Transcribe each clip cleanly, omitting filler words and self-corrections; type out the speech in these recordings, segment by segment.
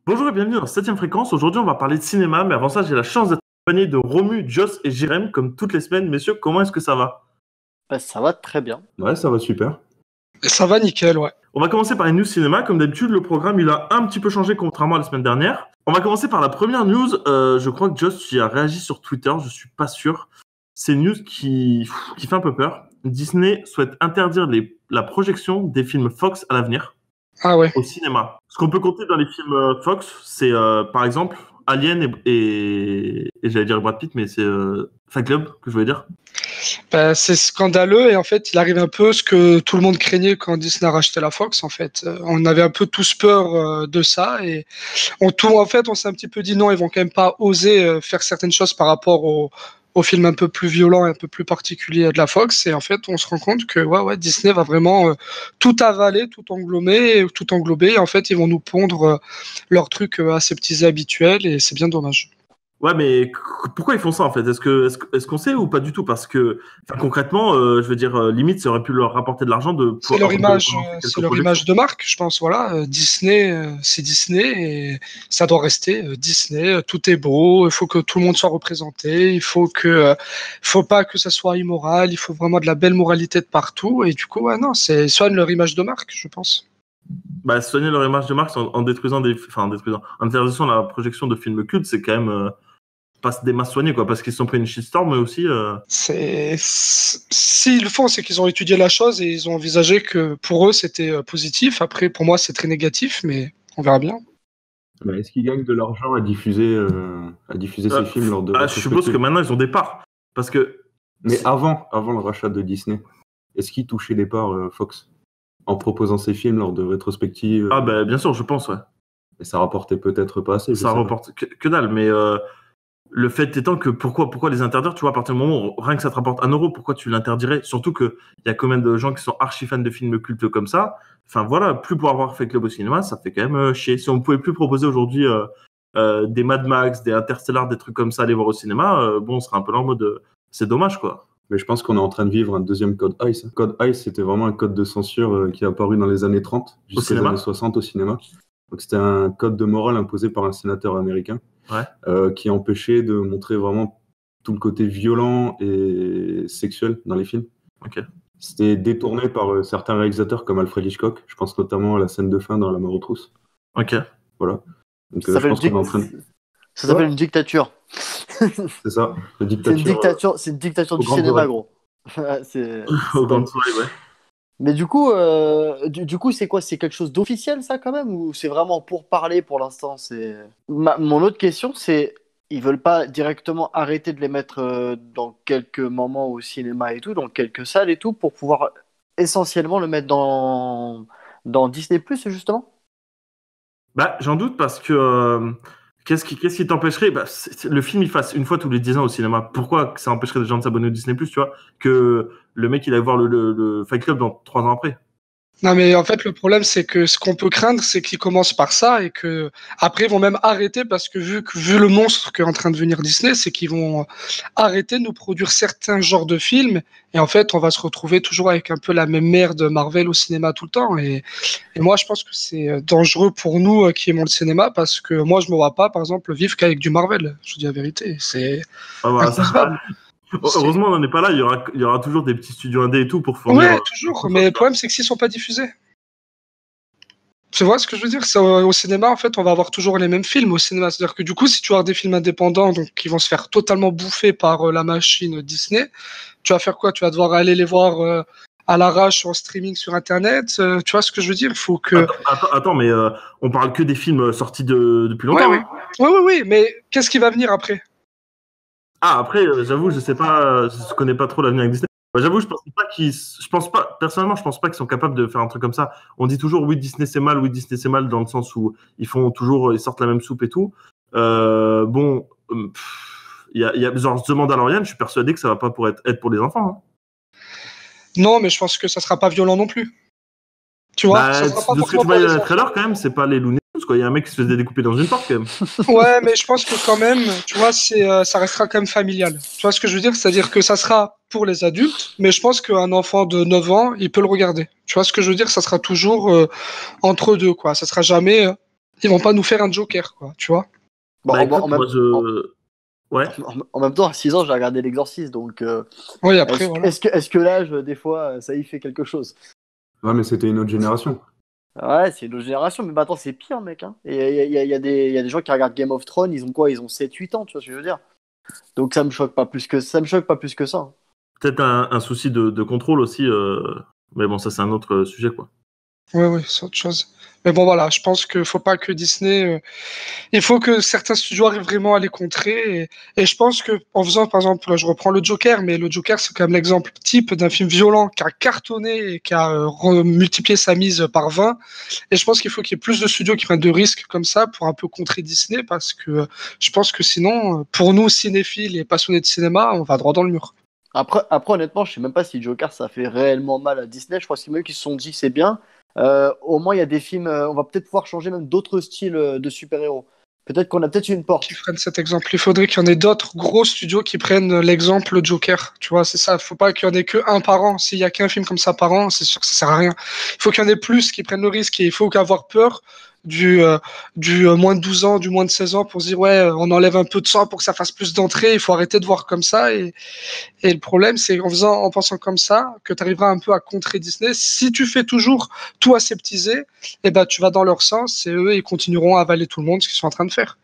Bonjour et bienvenue dans 7ème fréquence. Aujourd'hui, on va parler de cinéma, mais avant ça, j'ai la chance d'être accompagné de Romu, Joss et Jérém, comme toutes les semaines. Messieurs, comment est-ce que ça va? Bah, ça va très bien. Ouais, ça va super. Ça va nickel, ouais. On va commencer par une news cinéma. Comme d'habitude, le programme, il a un petit peu changé contrairement à la semaine dernière. On va commencer par la première news. Je crois que Joss, tu y as réagi sur Twitter, je suis pas sûr. C'est une news qui fait un peu peur. Disney souhaite interdire la projection des films Fox à l'avenir. Ah ouais. Au cinéma. Ce qu'on peut compter dans les films Fox, c'est par exemple Alien et j'allais dire Brad Pitt, mais c'est Fight Club que je voulais dire. Bah, c'est scandaleux et en fait, il arrive un peu ce que tout le monde craignait quand Disney a racheté la Fox. En fait, on avait un peu tous peur de ça et on s'est un petit peu dit non, ils vont quand même pas oser faire certaines choses par rapport aux films un peu plus violents et un peu plus particuliers de la Fox. Et en fait, on se rend compte que Disney va vraiment tout avaler, tout englober. Et en fait, ils vont nous pondre leurs trucs aseptisés habituels et c'est bien dommage. Ouais, mais pourquoi ils font ça en fait? Est-ce qu'on sait ou pas du tout? Parce que concrètement, je veux dire, limite, ça aurait pu leur rapporter de l'argent de. C'est leur image, de marque, je pense. Voilà, Disney, c'est Disney et ça doit rester Disney. Tout est beau, il faut que tout le monde soit représenté, faut pas que ça soit immoral, il faut vraiment de la belle moralité de partout. Et du coup, c'est soigne leur image de marque, je pense. Bah, soigner leur image de marque en détruisant en interdisant la projection de films cultes, c'est quand même pas des masses soignées, quoi, parce qu'ils se sont pris une shitstorm, mais aussi. S'ils le font, c'est qu'ils ont étudié la chose et ils ont envisagé que pour eux c'était positif. Après, pour moi, c'est très négatif, mais on verra bien. Mais est-ce qu'ils gagnent de l'argent à diffuser ces films lors de. Je suppose que maintenant ils ont des parts, parce que. Mais avant le rachat de Disney, est-ce qu'ils touchaient des parts Fox en proposant ces films lors de rétrospectives? Ah bah bien sûr, je pense, ouais. Et ça rapportait peut-être pas assez. Ça rapporte que dalle, mais le fait étant que pourquoi les interdire, tu vois, à partir du moment où rien que ça te rapporte 1€, pourquoi tu l'interdirais? Surtout qu'il y a combien de gens qui sont archi fans de films cultes comme ça. Enfin voilà, plus pouvoir voir Fight Club au cinéma, ça fait quand même chier. Si on pouvait plus proposer aujourd'hui des Mad Max, des Interstellar, des trucs comme ça à aller voir au cinéma, bon, on serait un peu là en mode c'est dommage, quoi. Mais je pense qu'on est en train de vivre un deuxième code ICE. Code ICE, c'était vraiment un code de censure qui est apparu dans les années 30 jusqu'aux années 60 au cinéma. Donc c'était un code de morale imposé par un sénateur américain qui empêchait de montrer vraiment tout le côté violent et sexuel dans les films. Okay. C'était détourné par certains réalisateurs comme Alfred Hitchcock. Je pense notamment à la scène de fin dans La mort aux trousses. Ok. Voilà. Donc je pense qu'on est en train de... Ça s'appelle une dictature. C'est ça, la dictature. C'est une dictature du cinéma, gros. c'est ouais. Mais du coup, c'est quoi? C'est quelque chose d'officiel, ça, quand même? Ou c'est vraiment pour parler pour l'instant? Mon autre question, c'est ils veulent pas directement arrêter de les mettre dans quelques moments au cinéma et tout, dans quelques salles et tout, pour pouvoir essentiellement le mettre dans Disney+, justement? Bah, j'en doute parce que... Qu'est-ce qui t'empêcherait? Bah, le film, il fasse une fois tous les 10 ans au cinéma. Pourquoi ça empêcherait les gens de s'abonner au Disney+, tu vois, que le mec, il aille voir le Fight Club dans 3 ans après? Non, mais en fait, le problème, c'est que ce qu'on peut craindre, c'est qu'ils commencent par ça et que après ils vont même arrêter parce que vu le monstre qu'est en train de devenir Disney, c'est qu'ils vont arrêter de nous produire certains genres de films et en fait, on va se retrouver toujours avec un peu la même merde Marvel au cinéma tout le temps. Et moi, je pense que c'est dangereux pour nous qui aimons le cinéma parce que moi, je me vois pas, par exemple, vivre qu'avec du Marvel. Je vous dis la vérité, c'est inconcevable. Heureusement, on n'en est pas là. Il y aura toujours des petits studios indés et tout pour fournir. Ouais, toujours. Mais le problème, c'est que s'ils sont pas diffusés. Tu vois ce que je veux dire? Au cinéma, en fait, on va avoir toujours les mêmes films au cinéma. C'est-à-dire que du coup, si tu as des films indépendants donc, qui vont se faire totalement bouffer par la machine Disney, tu vas faire quoi? Tu vas devoir aller les voir à l'arrache en streaming sur Internet. Tu vois ce que je veux dire? Il faut que... Attends, mais on parle que des films sortis depuis longtemps. Oui, mais qu'est-ce qui va venir après? Ah, après, j'avoue, je sais pas, je connais pas trop l'avenir avec Disney. J'avoue, personnellement, je pense pas qu'ils sont capables de faire un truc comme ça. On dit toujours, oui, Disney c'est mal, dans le sens où ils sortent la même soupe et tout. Il y a genre The Mandalorian, je suis persuadé que ça va pas être pour les enfants. Hein. Non, mais je pense que ça sera pas violent non plus. Tu vois, de ce que tu vois dans le trailer, quand même, c'est pas les Looney Tunes, quoi. Il y a un mec qui se fait découper dans une porte, quand même. Ouais, mais je pense que quand même, tu vois, ça restera quand même familial. Tu vois ce que je veux dire? C'est-à-dire que ça sera pour les adultes, mais je pense qu'un enfant de 9 ans, il peut le regarder. Tu vois ce que je veux dire? Ça sera toujours entre deux, quoi. Ça sera jamais ils vont pas nous faire un Joker, quoi, tu vois. Bon, Bah, écoute, ouais. En même temps, à 6 ans, j'ai regardé L'Exorciste, donc Oui, après, voilà. est-ce que l'âge, des fois, ça y fait quelque chose? Ouais, mais c'était une autre génération. Ouais, c'est une autre génération, mais attends, c'est pire, mec. Hein. Et il y a des gens qui regardent Game of Thrones, ils ont quoi? Ils ont 7-8 ans, tu vois ce que je veux dire? Donc ça me choque pas plus que ça. Hein. Peut-être un souci de contrôle aussi, mais bon, ça c'est un autre sujet, quoi. Oui, c'est autre chose. Mais bon, voilà, je pense qu'il faut pas que Disney. Il faut que certains studios arrivent vraiment à les contrer. Et je pense que en faisant, par exemple, là, je reprends le Joker, mais le Joker, c'est quand même l'exemple type d'un film violent qui a cartonné et qui a multiplié sa mise par 20. Et je pense qu'il faut qu'il y ait plus de studios qui prennent de risques comme ça pour un peu contrer Disney, parce que je pense que sinon, pour nous, cinéphiles et passionnés de cinéma, on va droit dans le mur. Après, honnêtement, je sais même pas si Joker, ça fait réellement mal à Disney. Je crois que c'est même qu'ils se sont dit c'est bien. Au moins, il y a des films. On va peut-être pouvoir changer même d'autres styles de super-héros. Peut-être qu'on a peut-être une porte. Qui prennent cet exemple. Il faudrait qu'il y en ait d'autres gros studios qui prennent l'exemple Joker. Tu vois, c'est ça. Il faut pas qu'il y en ait qu'un par an. S'il y a qu'un film comme ça par an, c'est sûr que ça sert à rien. Il faut qu'il y en ait plus qui prennent le risque. Et il faut qu'avoir peur du moins de 12 ans, du moins de 16 ans pour se dire ouais, on enlève un peu de sang pour que ça fasse plus d'entrées. Il faut arrêter de voir comme ça. Et le problème, c'est en pensant comme ça, que tu arriveras un peu à contrer Disney. Si tu fais toujours tout aseptiser, eh ben, tu vas dans leur sens et eux, ils continueront à avaler tout le monde, ce qu'ils sont en train de faire.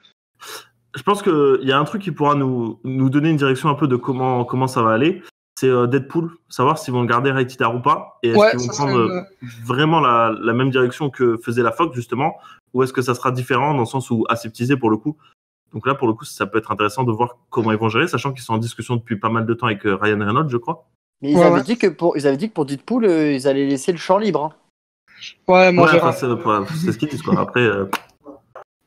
Je pense qu'il y a un truc qui pourra nous donner une direction un peu de comment ça va aller. C'est Deadpool, savoir s'ils vont le garder rated R ou pas. Et est-ce qu'ils vont prendre vraiment la même direction que faisait la Fox, justement, ou est-ce que ça sera différent dans le sens où aseptisé pour le coup. Donc là, pour le coup, ça peut être intéressant de voir comment ils vont gérer, sachant qu'ils sont en discussion depuis pas mal de temps avec Ryan Reynolds, je crois. Mais ils avaient dit que pour Deadpool, ils allaient laisser le champ libre. Hein. Ouais, mais on verra. C'est ce qu'ils disent, quoi. Après.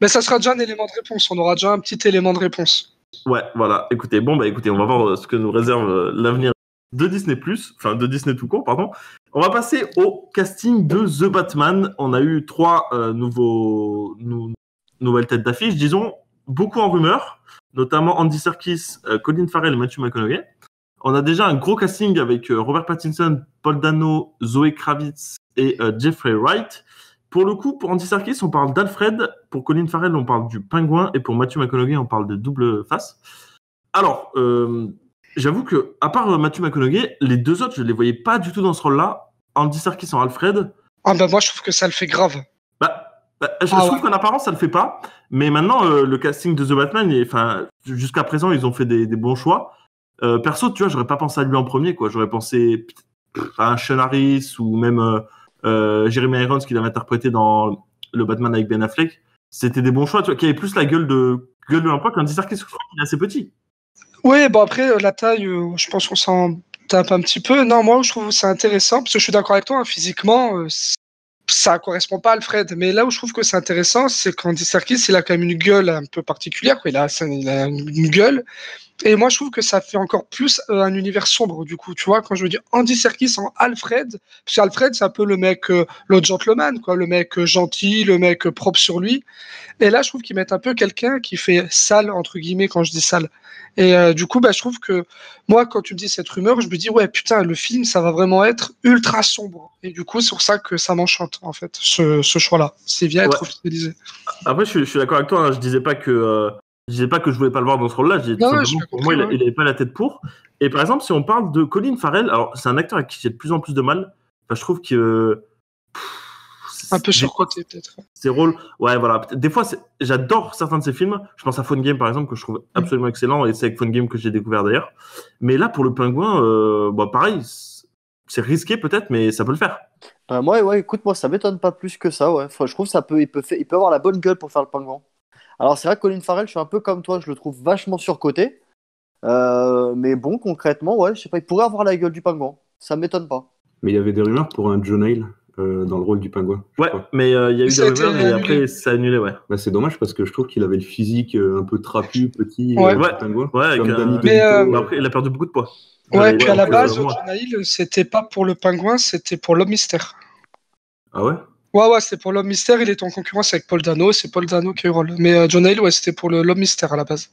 Mais ça sera déjà un élément de réponse. On aura déjà un petit élément de réponse. Ouais, voilà. Écoutez, on va voir ce que nous réserve l'avenir de Disney+, enfin de Disney tout court, pardon. On va passer au casting de The Batman. On a eu 3 nouvelles têtes d'affiche, disons, beaucoup en rumeur, notamment Andy Serkis, Colin Farrell et Matthew McConaughey. On a déjà un gros casting avec Robert Pattinson, Paul Dano, Zoe Kravitz et Jeffrey Wright. Pour le coup, pour Andy Serkis, on parle d'Alfred. Pour Colin Farrell, on parle du Pingouin. Et pour Matthew McConaughey, on parle de Double Face. Alors, j'avoue que, à part Matthew McConaughey, les deux autres, je ne les voyais pas du tout dans ce rôle-là. Andy Serkis en Alfred. Ah bah moi, je trouve que ça le fait grave. Je trouve qu'en apparence, ça le fait pas. Mais maintenant, le casting de The Batman, jusqu'à présent, ils ont fait des bons choix. Perso, tu vois, j'aurais pas pensé à lui en premier, quoi. J'aurais pensé à un Sean Harris ou même Jeremy Irons qui l'avait interprété dans le Batman avec Ben Affleck. C'était des bons choix, tu vois, qui avaient plus la gueule de l'emploi qu'Andy Serkis, je crois qu'il est assez petit. Oui, bon après, la taille, je pense qu'on s'en tape un petit peu. Non, moi, je trouve que c'est intéressant, parce que je suis d'accord avec toi, hein, physiquement, ça correspond pas à Alfred. Mais là où je trouve que c'est intéressant, c'est qu'Andy Serkis, il a quand même une gueule un peu particulière, quoi. Il a une gueule. Et moi, je trouve que ça fait encore plus un univers sombre, du coup. Tu vois, quand je veux dire Andy Serkis en Alfred, parce qu'Alfred, c'est un peu le mec, l'autre gentleman, quoi, le mec gentil, le mec propre sur lui. Et là, je trouve qu'ils mettent un peu quelqu'un qui fait sale, entre guillemets, quand je dis sale. Et du coup, je trouve que moi, quand tu me dis cette rumeur, je me dis, ouais, putain, le film, ça va vraiment être ultra sombre. Et du coup, c'est pour ça que ça m'enchante, en fait, ce choix-là. C'est bien être officialisé. Après, je suis d'accord avec toi, hein, je disais pas que je voulais pas le voir dans ce rôle-là. Je disais tout simplement, pour moi, il avait pas la tête pour. Et par exemple, si on parle de Colin Farrell, alors c'est un acteur avec qui j'ai de plus en plus de mal. Je trouve que un peu surcoté, peut-être. Ses rôles, ouais, voilà. Des fois, j'adore certains de ses films. Je pense à Phone Game, par exemple, que je trouve absolument excellent. Et c'est avec Phone Game que j'ai découvert d'ailleurs. Mais là, pour le Pingouin, pareil, c'est risqué peut-être, mais ça peut le faire. Ouais, écoute, moi, ça m'étonne pas plus que ça. Ouais. Enfin, je trouve il peut avoir la bonne gueule pour faire le Pingouin. Alors, c'est vrai que Colin Farrell, je suis un peu comme toi, je le trouve vachement surcoté. Mais bon, concrètement, ouais, je sais pas, il pourrait avoir la gueule du Pingouin. Ça m'étonne pas. Mais il y avait des rumeurs pour un John Hale dans le rôle du Pingouin. Ouais, mais il y a eu des rumeurs et après, ça a annulé, ouais. C'est dommage parce que je trouve qu'il avait le physique un peu trapu, petit, Pingouin. Ouais, comme Danny DeVito. Après, il a perdu beaucoup de poids. Ouais, puis à la base, John Hale, c'était pas pour le Pingouin, c'était pour l'Homme Mystère. Ah ouais? Ouais, c'était pour l'Homme Mystère, il est en concurrence avec Paul Dano, c'est Paul Dano qui a eu le rôle. Mais John Hale, ouais, c'était pour l'Homme Mystère à la base.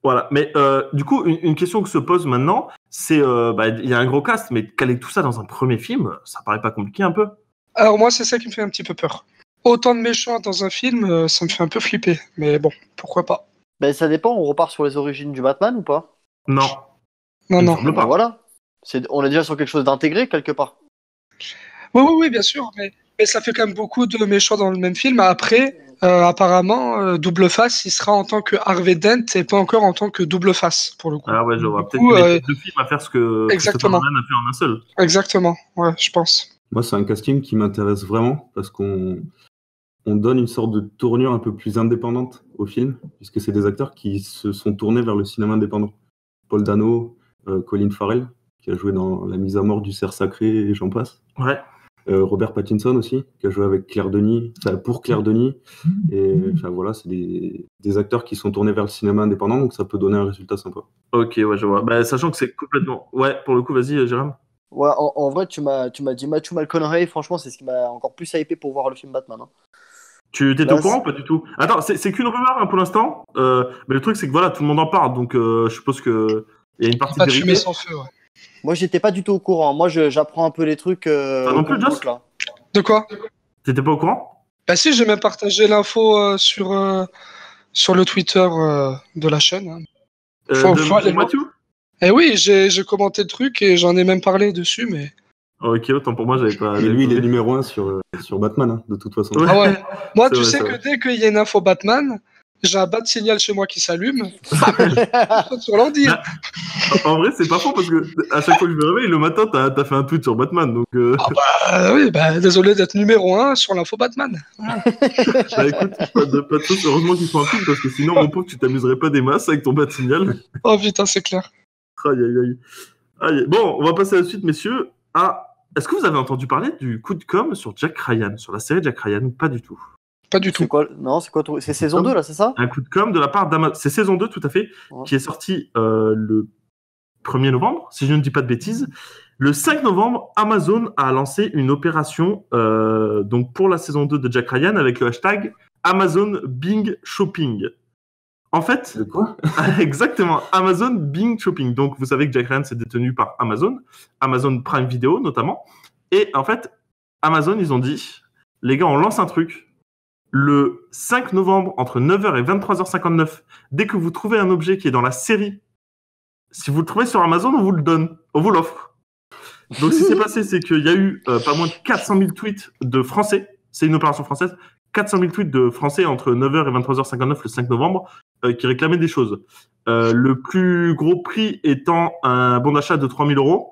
Voilà, mais du coup, une question que se pose maintenant, c'est, il y a un gros cast, mais caler tout ça dans un premier film, ça paraît pas compliqué un peu? Alors moi, c'est ça qui me fait un petit peu peur. autant de méchants dans un film, ça me fait un peu flipper. Mais bon, pourquoi pas. Ben, ça dépend, on repart sur les origines du Batman ou pas? Non. Non. Ben, voilà. On est déjà sur quelque chose d'intégré quelque part. Oui, bien sûr, mais ça fait quand même beaucoup de méchants dans le même film. Après, apparemment, Double Face, il sera en tant que Harvey Dent et pas encore en tant que Double Face, pour le coup. Ah ouais, je vois. Du Peut-être coup, qu'il y a deux films à faire ce que Christopher exactement. Nolan a fait en un seul. Exactement, ouais, je pense. Moi, c'est un casting qui m'intéresse vraiment parce qu'on donne une sorte de tournure un peu plus indépendante au film, puisque c'est des acteurs qui se sont tournés vers le cinéma indépendant. Paul Dano, Colin Farrell, qui a joué dans La mise à mort du cerf sacré et j'en passe. Ouais. Robert Pattinson aussi, qui a joué avec Claire Denis, pour Claire Denis. Et voilà, c'est des acteurs qui sont tournés vers le cinéma indépendant, donc ça peut donner un résultat sympa. Ok, ouais, je vois. Bah, sachant que c'est complètement. Ouais, pour le coup, vas-y, Jérôme. Ouais, en vrai, tu m'as dit Matthew McConaughey, franchement, c'est ce qui m'a encore plus hypé pour voir le film Batman. Hein. Tu t'es au courant ou pas du tout? Attends, c'est qu'une rumeur hein, pour l'instant. Mais le truc, c'est que voilà, tout le monde en parle, donc je suppose qu'il y a une partie de vérité. Pas de sans feu, ouais. Moi, j'étais pas du tout au courant. Moi, j'apprends un peu les trucs. non plus, Joss là. De quoi? T'étais pas au courant? Bah si, j'ai même partagé l'info sur le Twitter de la chaîne. Hein. Faut aller Mathieu? Eh oui, j'ai commenté le truc et j'en ai même parlé dessus, mais... Ok, autant pour moi, j'avais pas... Mais lui, il est numéro 1 sur Batman, hein, de toute façon. Ah ouais. Moi, tu vrai, sais que dès qu'il y a une info Batman, j'ai un bas de signal chez moi qui s'allume. Sur l'ordi. En vrai, c'est pas faux parce que à chaque fois que je me réveille, le matin, t'as fait un tweet sur Batman. Donc, oui, désolé d'être numéro 1 sur l'info Batman. Bah écoute, pas de sauce, heureusement qu'ils font un film parce que sinon, mon pauvre, tu t'amuserais pas des masses avec ton bas de signal. Oh putain, c'est clair. Aïe. Bon, on va passer à la suite, messieurs. Est-ce que vous avez entendu parler du coup de com' sur Jack Ryan, sur la série Jack Ryan? Pas du tout. Pas du tout. C'est quoi? Non, c'est quoi? C'est saison 2, là, c'est ça? Un coup de com' de la part d'Amazon. C'est saison 2, tout à fait, qui est sorti le 1er novembre, si je ne dis pas de bêtises. Le 5 novembre, Amazon a lancé une opération donc pour la saison 2 de Jack Ryan avec le hashtag Amazon Bing Shopping. En fait, de quoi? Exactement, Amazon Bing Shopping. Donc, vous savez que Jack Ryan, c'est détenu par Amazon Prime Video notamment. Et en fait, Amazon, ils ont dit, les gars, on lance un truc. Le 5 novembre, entre 9h et 23h59, dès que vous trouvez un objet qui est dans la série, si vous le trouvez sur Amazon, on vous le donne, on vous l'offre. Donc, ce qui s'est passé, c'est qu'il y a eu pas moins de 400 000 tweets de Français. C'est une opération française. 400 000 tweets de Français entre 9h et 23h59 le 5 novembre qui réclamaient des choses. Le plus gros prix étant un bon d'achat de 3 000 €.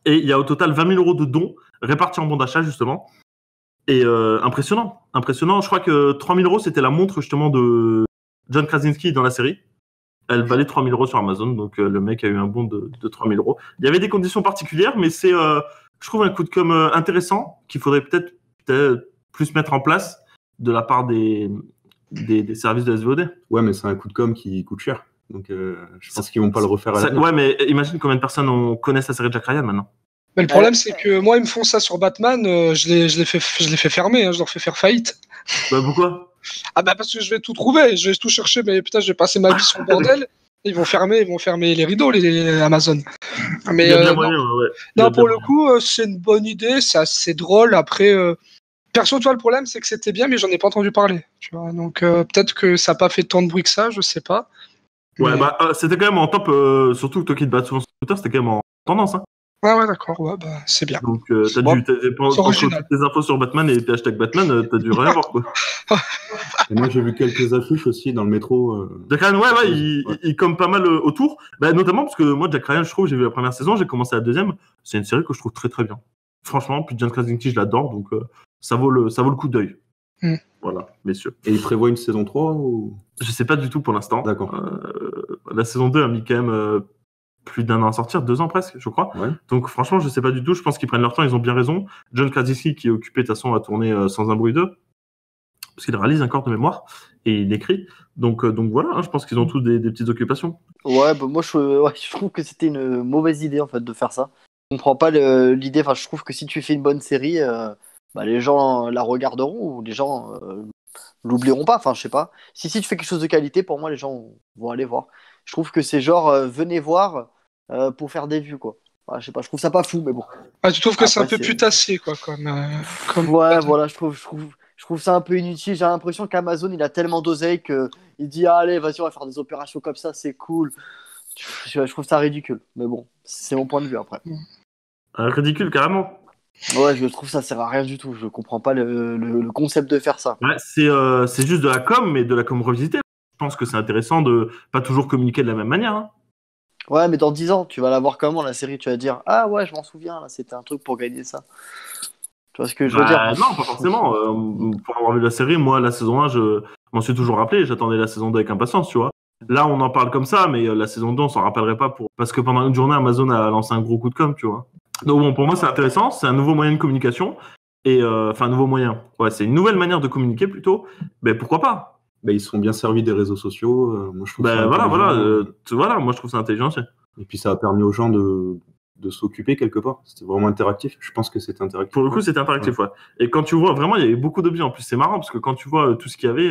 Et il y a au total 20 000 € de dons répartis en bons d'achat, justement. Et impressionnant. Je crois que 3 000 €, c'était la montre, justement, de John Krasinski dans la série. Elle valait 3 000 € sur Amazon. Donc, le mec a eu un bon de 3 000 €. Il y avait des conditions particulières, mais c'est, je trouve, un coup de com' intéressant qu'il faudrait peut-être plus mettre en place de la part des services de SVOD. Ouais, mais c'est un coup de com' qui coûte cher. Donc, je pense qu'ils vont pas le refaire à l'avenir. Ouais, mais imagine combien de personnes connaissent la série de Jack Ryan maintenant. Mais le problème, c'est que moi, ils me font ça sur Batman, je les fais fermer, hein, je leur fais faire faillite. Bah pourquoi? Ah bah parce que je vais tout trouver, je vais tout chercher, mais putain, je vais passer ma vie sur le bordel. Ils vont fermer les rideaux, les Amazon. Mais non, pour le coup, c'est une bonne idée, c'est assez drôle. Après, perso, toi, le problème, c'est que c'était bien, mais j'en ai pas entendu parler. Tu vois, donc peut-être que ça n'a pas fait tant de bruit que ça, je sais pas. Ouais, mais... c'était quand même en top, surtout que toi qui te bats souvent sur Twitter, c'était quand même en tendance. Hein. Ouais, d'accord, c'est bien. Donc, pendant tes infos sur Batman et tes hashtags Batman, t'as dû rien voir, quoi. Et moi, j'ai vu quelques affiches aussi dans le métro. Jack Ryan, il comme pas mal autour. Bah, notamment parce que moi, Jack Ryan, je trouve, j'ai vu la première saison, j'ai commencé la deuxième. C'est une série que je trouve très, très bien. Franchement, puis John Krasinski, je l'adore, donc ça vaut le coup d'œil. Voilà, messieurs. Et il prévoit une saison 3 ou... Je sais pas du tout pour l'instant. D'accord. La saison 2 a mis quand même plus d'1 an à sortir, 2 ans presque, je crois. Ouais. Donc franchement, je sais pas du tout. Je pense qu'ils prennent leur temps, ils ont bien raison. John Krasinski, qui est occupé de toute façon à tourner Sans un bruit 2, parce qu'il réalise encore de mémoire et il écrit. Donc voilà, hein, je pense qu'ils ont tous des petites occupations. Ouais, bah moi je trouve que c'était une mauvaise idée en fait de faire ça. Je comprends pas l'idée. Enfin, je trouve que si tu fais une bonne série, les gens la regarderont ou les gens l'oublieront pas. Enfin, je sais pas. Si tu fais quelque chose de qualité, pour moi, les gens vont aller voir. Je trouve que c'est genre venez voir pour faire des vues, quoi. Enfin, je sais pas. Je trouve ça pas fou, mais bon. Ah, tu trouves que c'est un peu putassier, quoi, comme... Ouais, voilà. Je trouve trouve ça un peu inutile. J'ai l'impression qu'Amazon, il a tellement d'oseille qu'il dit allez, vas-y, on va faire des opérations comme ça, c'est cool. Je trouve ça ridicule. Mais bon, c'est mon point de vue après. Ridicule, carrément. Ouais, je trouve ça sert à rien du tout. Je comprends pas le concept de faire ça. Ouais, c'est juste de la com, mais de la com revisitée. Je pense que c'est intéressant de pas toujours communiquer de la même manière. Hein. Ouais, mais dans 10 ans, tu vas la voir comment la série? Tu vas dire ah ouais, je m'en souviens, là, c'était un truc pour gagner ça. Tu vois ce que je veux dire? Non, pas forcément. Pour avoir vu la série, moi, la saison 1, je m'en suis toujours rappelé. J'attendais la saison 2 avec impatience, tu vois. Là, on en parle comme ça, mais la saison 2, on s'en rappellerait pas parce que pendant une journée, Amazon a lancé un gros coup de com', tu vois. Donc bon, pour moi, c'est intéressant. C'est un nouveau moyen de communication. Et enfin, un nouveau moyen. Ouais, c'est une nouvelle manière de communiquer plutôt. Mais pourquoi pas? Ils se sont bien servis des réseaux sociaux. Moi, je trouve ça voilà, moi, je trouve ça intelligent aussi. Et puis, ça a permis aux gens de s'occuper quelque part. C'était vraiment interactif. Je pense que c'était interactif. Pour le coup, c'était interactif, ouais. Et quand tu vois, vraiment, il y avait beaucoup d'objets. En plus, c'est marrant parce que quand tu vois tout ce qu'il y avait,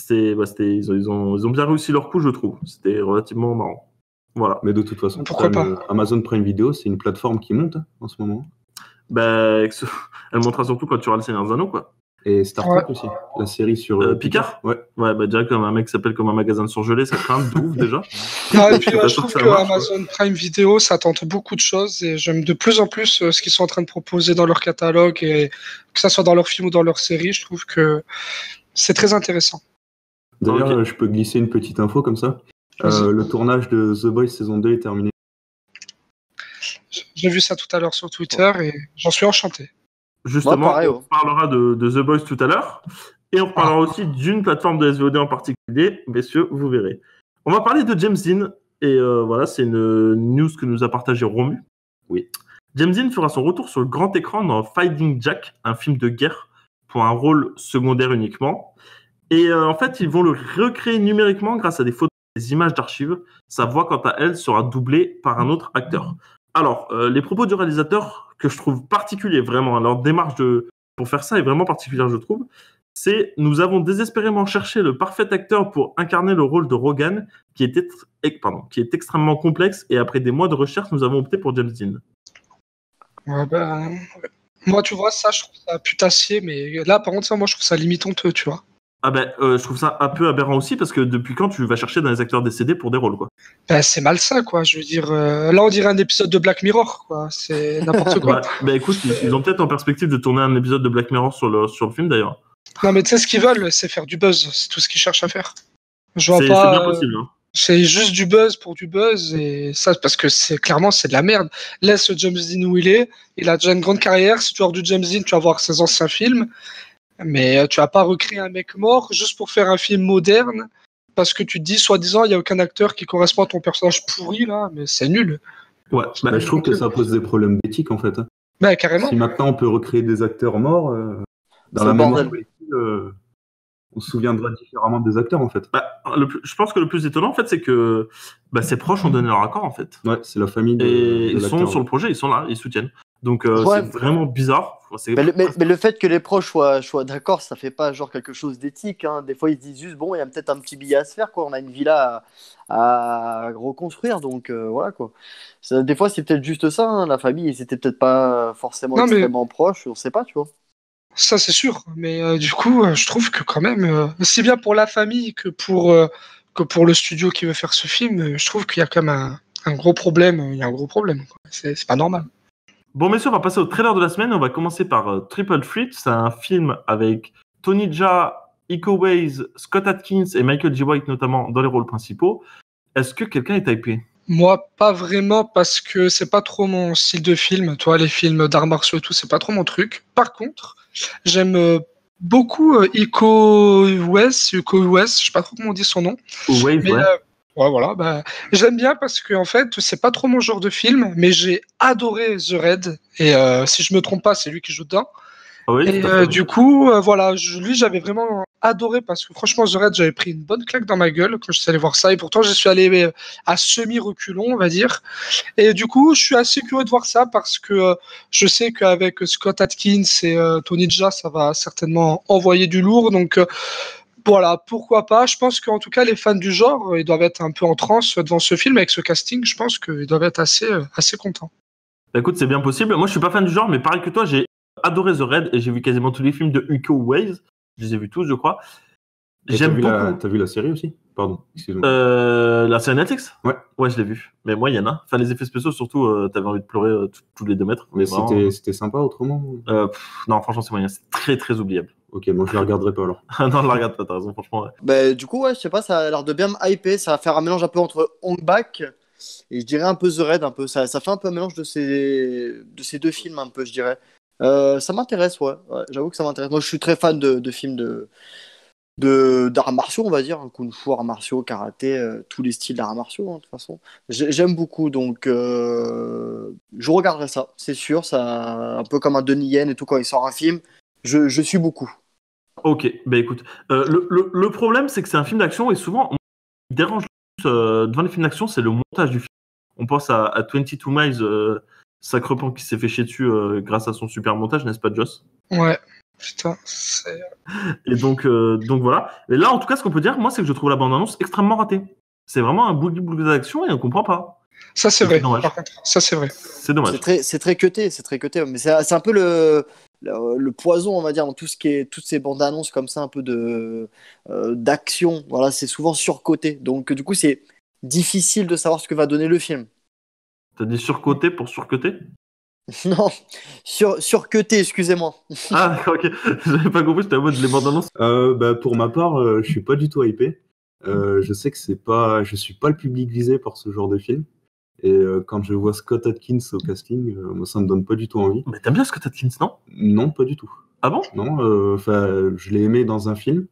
ils ont bien réussi leur coup, je trouve. C'était relativement marrant. Voilà. Mais de toute façon, pourquoi pas Amazon Prime Video, c'est une plateforme qui monte en ce moment. Elle montera surtout quand tu auras le Seigneur des Anneaux, quoi. Et Star Trek aussi, la série sur Picard. Ouais, déjà comme un mec qui s'appelle comme un magasin de surgelé, ça craint de ouf déjà. Non, et puis je trouve que Amazon Prime Video, ça tente beaucoup de choses et j'aime de plus en plus ce qu'ils sont en train de proposer dans leur catalogue, et que ça soit dans leurs films ou dans leurs séries, je trouve que c'est très intéressant. D'ailleurs, je peux glisser une petite info comme ça. Le tournage de The Boys saison 2 est terminé. J'ai vu ça tout à l'heure sur Twitter et j'en suis enchanté. Justement, on parlera de The Boys tout à l'heure. Et on parlera aussi d'une plateforme de SVOD en particulier. Messieurs, vous verrez. On va parler de James Dean. Et voilà, c'est une news que nous a partagé Romu. Oui. James Dean fera son retour sur le grand écran dans Fighting Jack, un film de guerre pour un rôle secondaire uniquement. Et en fait, ils vont le recréer numériquement grâce à des photos, des images d'archives. Sa voix, quant à elle, sera doublée par un autre acteur. Alors, les propos du réalisateur, que je trouve particulier, vraiment, leur démarche pour faire ça est vraiment particulière, je trouve, c'est « Nous avons désespérément cherché le parfait acteur pour incarner le rôle de Rogan, qui est extrêmement complexe, et après des mois de recherche, nous avons opté pour James Dean. » Moi, tu vois, ça, je trouve ça putassier, mais là, par contre, ça, moi, je trouve ça limite honteux, tu vois. Je trouve ça un peu aberrant aussi, parce que depuis quand tu vas chercher dans les acteurs décédés pour des rôles, quoi? C'est malsain, quoi. Je veux dire, là, on dirait un épisode de Black Mirror, quoi. C'est n'importe quoi. Écoute, ils ont peut-être en perspective de tourner un épisode de Black Mirror sur le film, d'ailleurs. Non, mais tu sais, ce qu'ils veulent, c'est faire du buzz. C'est tout ce qu'ils cherchent à faire. Je vois pas. C'est bien possible, hein. C'est juste du buzz pour du buzz, et ça, parce que clairement, c'est de la merde. Laisse James Dean où il est. Il a déjà une grande carrière. Si tu vois du James Dean, tu vas voir ses anciens films. Mais tu vas pas recréer un mec mort juste pour faire un film moderne, parce que tu te dis, soi-disant, il n'y a aucun acteur qui correspond à ton personnage pourri, là, mais c'est nul. Ouais, je trouve que ça pose des problèmes d'éthique, en fait. Carrément. Si maintenant on peut recréer des acteurs morts, dans la mémoire collective, on se souviendra différemment des acteurs, en fait. Je pense que le plus étonnant, en fait, c'est que ses proches ont donné leur accord, en fait. Ouais, c'est la famille de ils sont sur le projet, ils sont là, ils soutiennent. Donc c'est vraiment bizarre. Mais le fait que les proches soient d'accord, ça fait pas genre quelque chose d'éthique. Hein. Des fois, ils se disent juste bon, il y a peut-être un petit billet à se faire, quoi. On a une villa à reconstruire, donc voilà, quoi. Des fois, c'est peut-être juste ça. Hein. La famille, ils étaient peut-être pas forcément extrêmement proches, on sait pas, tu vois. Ça, c'est sûr. Mais du coup, je trouve que quand même, aussi bien pour la famille que pour le studio qui veut faire ce film, je trouve qu'il y a quand même un gros problème. Il y a un gros problème, quoi. C'est pas normal. Bon, messieurs, on va passer au trailer de la semaine. On va commencer par Triple Threat. C'est un film avec Tony Jaa, Iko Uwais, Scott Adkins et Michael J. White notamment dans les rôles principaux. Est-ce que quelqu'un est hypé? Moi, pas vraiment, parce que c'est pas trop mon style de film. Toi, les films d'arts martiaux et tout, c'est pas trop mon truc. Par contre, j'aime beaucoup Iko Uwais, je sais pas trop comment on dit son nom. Uwais, mais, ouais, voilà, j'aime bien parce que en fait, c'est pas trop mon genre de film, mais j'ai adoré The Raid, et si je me trompe pas, c'est lui qui joue dedans. Oui, et du coup, voilà, lui, j'avais vraiment adoré, parce que franchement, The Raid, j'avais pris une bonne claque dans ma gueule quand je suis allé voir ça, et pourtant, je suis allé à semi-reculons, on va dire. Et du coup, je suis assez curieux de voir ça, parce que je sais qu'avec Scott Adkins et Tony Jaa, ça va certainement envoyer du lourd, donc voilà, pourquoi pas. Je pense qu'en tout cas, les fans du genre, ils doivent être un peu en transe devant ce film, avec ce casting. Je pense qu'ils doivent être assez contents. Écoute, c'est bien possible. Moi, je suis pas fan du genre, mais pareil que toi, j'ai adoré The Raid et j'ai vu quasiment tous les films de Iko Uwais. Je les ai vus tous, je crois. J'aime beaucoup. T'as vu la série aussi? Pardon, excuse-moi. La série Netflix? Ouais. Ouais, je l'ai vu. Mais moi, il y en a. Enfin, les effets spéciaux, surtout, t'avais envie de pleurer tous les 2 mètres. Mais c'était sympa autrement? Non, franchement, c'est moyen. C'est très, très oubliable. Ok, moi je la regarderai pas alors. Non, je la regarde pas, t'as raison, franchement. Ouais. Bah, du coup, ouais, je sais pas, ça a l'air de bien me hyper. Ça va faire un mélange un peu entre Hong Bak et je dirais un peu The Raid. Un peu. Ça fait un peu un mélange de ces 2 films, un peu, je dirais. Ça m'intéresse, ouais. J'avoue que ça m'intéresse. Moi, je suis très fan de films d'arts martiaux, on va dire, kung fu, arts martiaux, karaté, tous les styles d'arts martiaux, hein, de toute façon. J'aime beaucoup, donc je regarderai ça, c'est sûr. Ça, un peu comme un Donnie Yen et tout, quand il sort un film, je suis beaucoup. Ok, bah écoute, le problème, c'est que c'est un film d'action et souvent, il dérange le plus devant les films d'action, c'est le montage du film. On pense à 22 Miles, Sacre-Pan qui s'est fait chier dessus grâce à son super montage, n'est-ce pas, Joss? Ouais. Putain, c'est... Et donc voilà. Et là, en tout cas, ce qu'on peut dire, moi, c'est que je trouve la bande-annonce extrêmement ratée. C'est vraiment un boogie-boogie d'action et on comprend pas. Ça, c'est vrai. Par contre, ça, c'est vrai. C'est dommage. C'est très cuté, mais c'est un peu le poison, on va dire, dans tout ce qui est toutes ces bandes annonces comme ça, un peu d'action. Voilà, c'est souvent surcoté. Donc du coup, c'est difficile de savoir ce que va donner le film. T'as dit surcoté pour surcoté? Non, surcuté, excusez-moi. Ah, d'accord, ok. J'avais pas compris, j'étais en mode les bandes annonces. Pour ma part, je suis pas du tout hypé. Je sais que je suis pas le public visé par ce genre de film. Et quand je vois Scott Adkins au casting, moi ça me donne pas du tout envie. Mais t'aimes bien Scott Adkins, non? Non, pas du tout. Ah bon? Non, je l'ai aimé dans un film,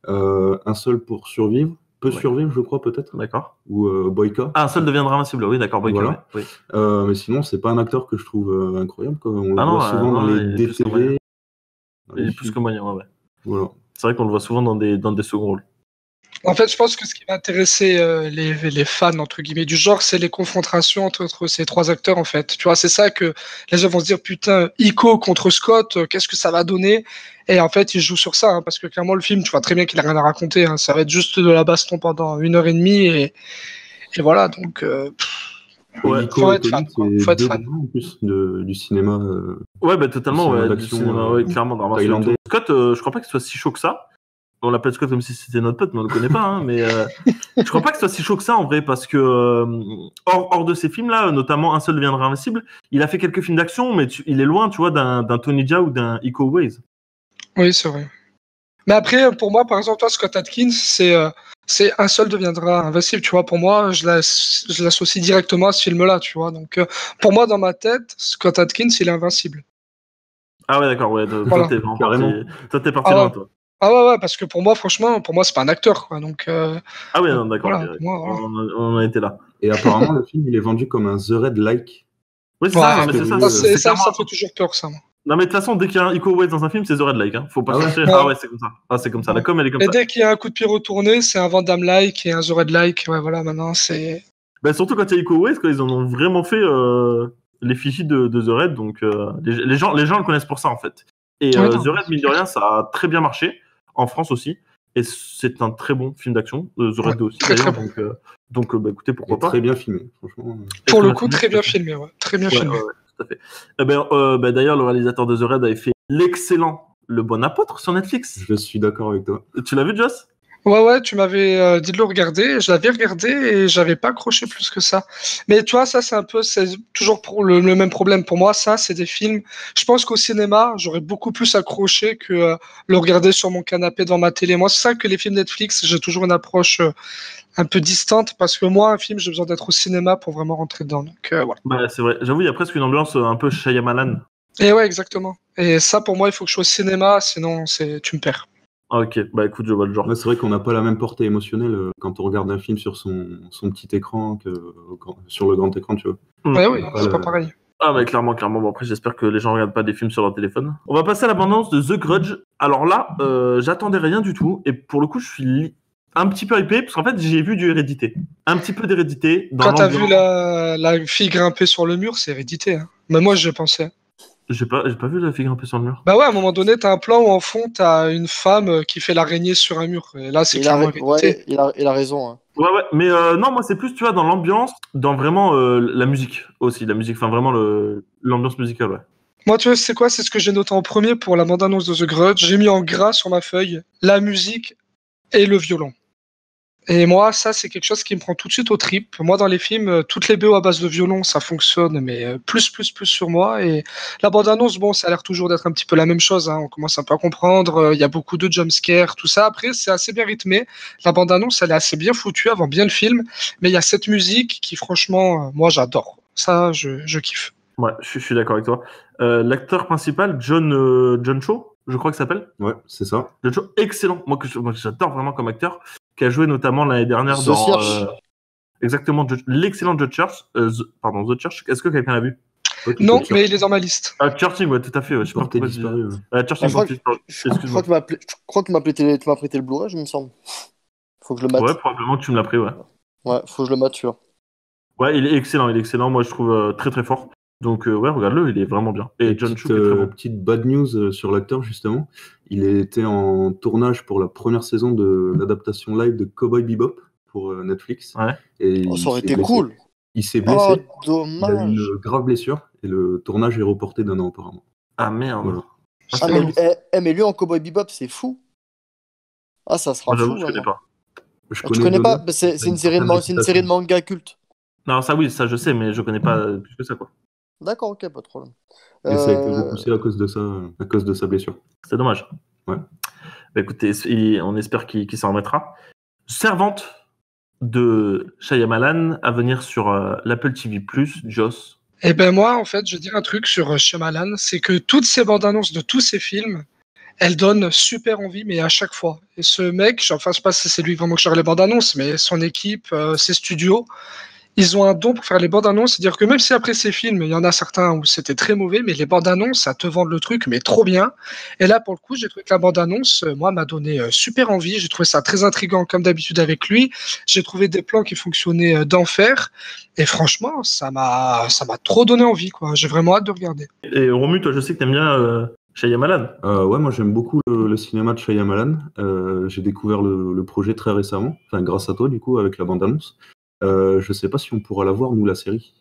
Un seul pour survivre. Survivre, je crois, peut-être. D'accord. Ou Boyka. Ah, un seul deviendra invincible, oui, d'accord, Boyka. Voilà. Ouais. Oui. Mais sinon, c'est pas un acteur que je trouve incroyable, quoi. On le non, voit souvent dans les DTV. Il est plus que moyen, ouais. Voilà. C'est vrai qu'on le voit souvent dans des seconds rôles. En fait, je pense que ce qui va intéresser les fans, entre guillemets, du genre, c'est les confrontations entre ces 3 acteurs, en fait. Tu vois, c'est ça que les gens vont se dire, putain, Iko contre Scott, qu'est-ce que ça va donner? Et en fait, ils jouent sur ça, hein, parce que clairement, le film, tu vois très bien qu'il a rien à raconter. Hein, ça va être juste de la baston pendant 1h30 et voilà, donc... faut être fan, faut être fan. En plus du cinéma. Ouais, bah totalement, du cinéma, clairement. Thaïlandais. Scott, je crois pas que ce soit si chaud que ça. On l'appelle Scott comme si c'était notre pote, mais on le connaît pas. Hein, mais je crois pas que ce soit si chaud que ça en vrai, parce que hors de ces films-là, notamment Un seul deviendra invincible, il a fait quelques films d'action, mais il est loin, tu vois, d'un Tony Jaa ou d'un Iko Uwais. Oui, c'est vrai. Mais après, pour moi, par exemple, toi, Scott Adkins, c'est Un seul deviendra invincible, tu vois. Pour moi, je l'associe directement à ce film-là, tu vois. Donc, pour moi, dans ma tête, Scott Adkins, il est invincible. Ah ouais, d'accord, ouais. Voilà. Toi, t'es parti loin, toi. Ah ouais, parce que pour moi, franchement, c'est pas un acteur, quoi. Donc, ah ouais, non, d'accord. Voilà, voilà. On a été là. Et apparemment, le film, il est vendu comme un The Raid-like. Oui, c'est ça, mais c'est ça. Ça fait toujours peur, ça. Non, mais de toute façon, dès qu'il y a un Iko Uwais dans un film, c'est The Raid-like. Hein. Faut pas chercher. Ah ouais, c'est comme ça. Ah, c'est comme ça. La com, elle est comme ça. Et dès qu'il y a un coup de pied retourné, c'est un Van Damme-like et un The Raid-like. Ouais, voilà, maintenant, c'est... Bah, surtout quand il y a Iko Uwais, ils en ont vraiment fait les fichiers de The Raid. Donc, les gens le connaissent pour ça, en fait. Et The Raid, mine de rien, ça a très bien marché. En France aussi. Et c'est un très bon film d'action. The Raid aussi, d'ailleurs. Donc, bah, écoutez, pourquoi pas. Très bien filmé, franchement. Pour le coup, très bien filmé, ouais. Très bien filmé. Ouais, tout à fait. D'ailleurs, le réalisateur de The Raid avait fait l'excellent Le Bon Apôtre sur Netflix. Je suis d'accord avec toi. Tu l'as vu, Joss? Ouais, tu m'avais dit de le regarder, je l'avais regardé et j'avais pas accroché plus que ça. Mais tu vois, ça c'est toujours pour le même problème pour moi, ça c'est des films, je pense qu'au cinéma, j'aurais beaucoup plus accroché que le regarder sur mon canapé devant ma télé. Moi, c'est ça que les films Netflix, j'ai toujours une approche un peu distante parce que moi, un film, j'ai besoin d'être au cinéma pour vraiment rentrer dedans. Donc voilà. Bah, c'est vrai, j'avoue, il y a presque une ambiance un peu Shyamalan. Et ouais, exactement. Et ça, pour moi, il faut que je sois au cinéma, sinon tu me perds. Ah, ok, bah écoute, je vois le genre. Ouais, c'est vrai qu'on n'a pas la même portée émotionnelle quand on regarde un film sur son petit écran que sur le grand écran, tu vois. Oui, c'est pas pareil. Ah, mais clairement. Bon, après, j'espère que les gens regardent pas des films sur leur téléphone. On va passer à l'abondance de The Grudge. Alors là, j'attendais rien du tout. Et pour le coup, je suis un petit peu hypé, parce qu'en fait, j'ai vu du Hérédité. Un petit peu d'Hérédité. Quand t'as vu la fille grimper sur le mur, c'est Hérédité. Hein. Mais moi, j'ai pensé. J'ai pas vu la fille grimper sur le mur. Bah ouais, à un moment donné, t'as un plan où en fond, t'as une femme qui fait l'araignée sur un mur. Et là, c'est clairement Hérédité. Ouais, il a raison. Hein. Ouais, mais non, moi, c'est plus, tu vois, dans l'ambiance, dans vraiment la musique aussi. La musique, enfin, vraiment l'ambiance musicale, ouais. Moi, tu vois, c'est quoi? C'est ce que j'ai noté en premier pour la bande-annonce de The Grudge. J'ai mis en gras sur ma feuille la musique et le violon. Et moi, ça, c'est quelque chose qui me prend tout de suite aux tripes. Moi, dans les films, toutes les BO à base de violon, ça fonctionne, mais plus sur moi. Et la bande-annonce, bon, ça a l'air toujours d'être un petit peu la même chose. Hein. On commence un peu à comprendre. Il y a beaucoup de jumpscares, tout ça. Après, c'est assez bien rythmé. La bande-annonce, elle est assez bien foutue avant bien le film. Mais il y a cette musique qui, franchement, moi, j'adore. Ça, je kiffe. Ouais, je suis d'accord avec toi. L'acteur principal, John Cho, je crois qu'il s'appelle. Ouais, c'est ça. John Cho, excellent. Moi, j'adore vraiment comme acteur, qui a joué notamment l'année dernière The Church. Exactement, l'excellent The Church. The Church. Est-ce que quelqu'un l'a vu? Non, mais il est dans ma liste. Churching, ouais, tout à fait. Ouais. Je Porté disparu. Churching, je crois que tu m'as prêté le Blu-ray, je me semble. Faut que je le mate. Ouais, probablement que tu me l'as pris, ouais. Ouais, faut que je le mate, celui-là. Ouais, il est excellent. Moi, je trouve très très fort. Donc, ouais, regarde-le, il est vraiment bien. Et John Cho est très bon. Petite bad news sur l'acteur, justement. Il était en tournage pour la première saison de l'adaptation live de Cowboy Bebop pour Netflix. Ouais. Et ça aurait été cool. Il s'est blessé. Dommage. Il a eu une grave blessure et le tournage est reporté d'un an, apparemment. Ah merde. Voilà. Mais lui en Cowboy Bebop, c'est fou. Ah, ça sera fou. Je connais pas. Tu connais pas? C'est une série de manga culte. Non, ça oui, ça je sais, mais je connais pas plus que ça, quoi. D'accord, ok, pas de problème. Et ça a été repoussé à cause de sa blessure. C'est dommage. Ouais. Bah, écoutez, on espère qu'il s'en remettra. Servante de Shyamalan à venir sur l'Apple TV+, Joss. Eh ben moi, en fait, je vais dire un truc sur Shyamalan, c'est que toutes ces bandes annonces de tous ces films, elles donnent super envie, mais à chaque fois. Et ce mec, enfin, je sais pas si c'est lui vraiment qui gère les bandes annonces, mais son équipe, ses studios, ils ont un don pour faire les bandes annonces. C'est-à-dire que même si après ces films, il y en a certains où c'était très mauvais, mais les bandes annonces, ça te vend le truc, mais trop bien. Et là, pour le coup, j'ai trouvé que la bande annonce, moi, m'a donné super envie. J'ai trouvé ça très intriguant, comme d'habitude avec lui. J'ai trouvé des plans qui fonctionnaient d'enfer. Et franchement, ça m'a trop donné envie, quoi. J'ai vraiment hâte de regarder. Et Romu, toi, je sais que t'aimes bien Shyamalan. Ouais, moi j'aime beaucoup le cinéma de Shyamalan. J'ai découvert le projet très récemment, enfin grâce à toi, du coup, avec la bande annonce. Je sais pas si on pourra la voir, nous, la série.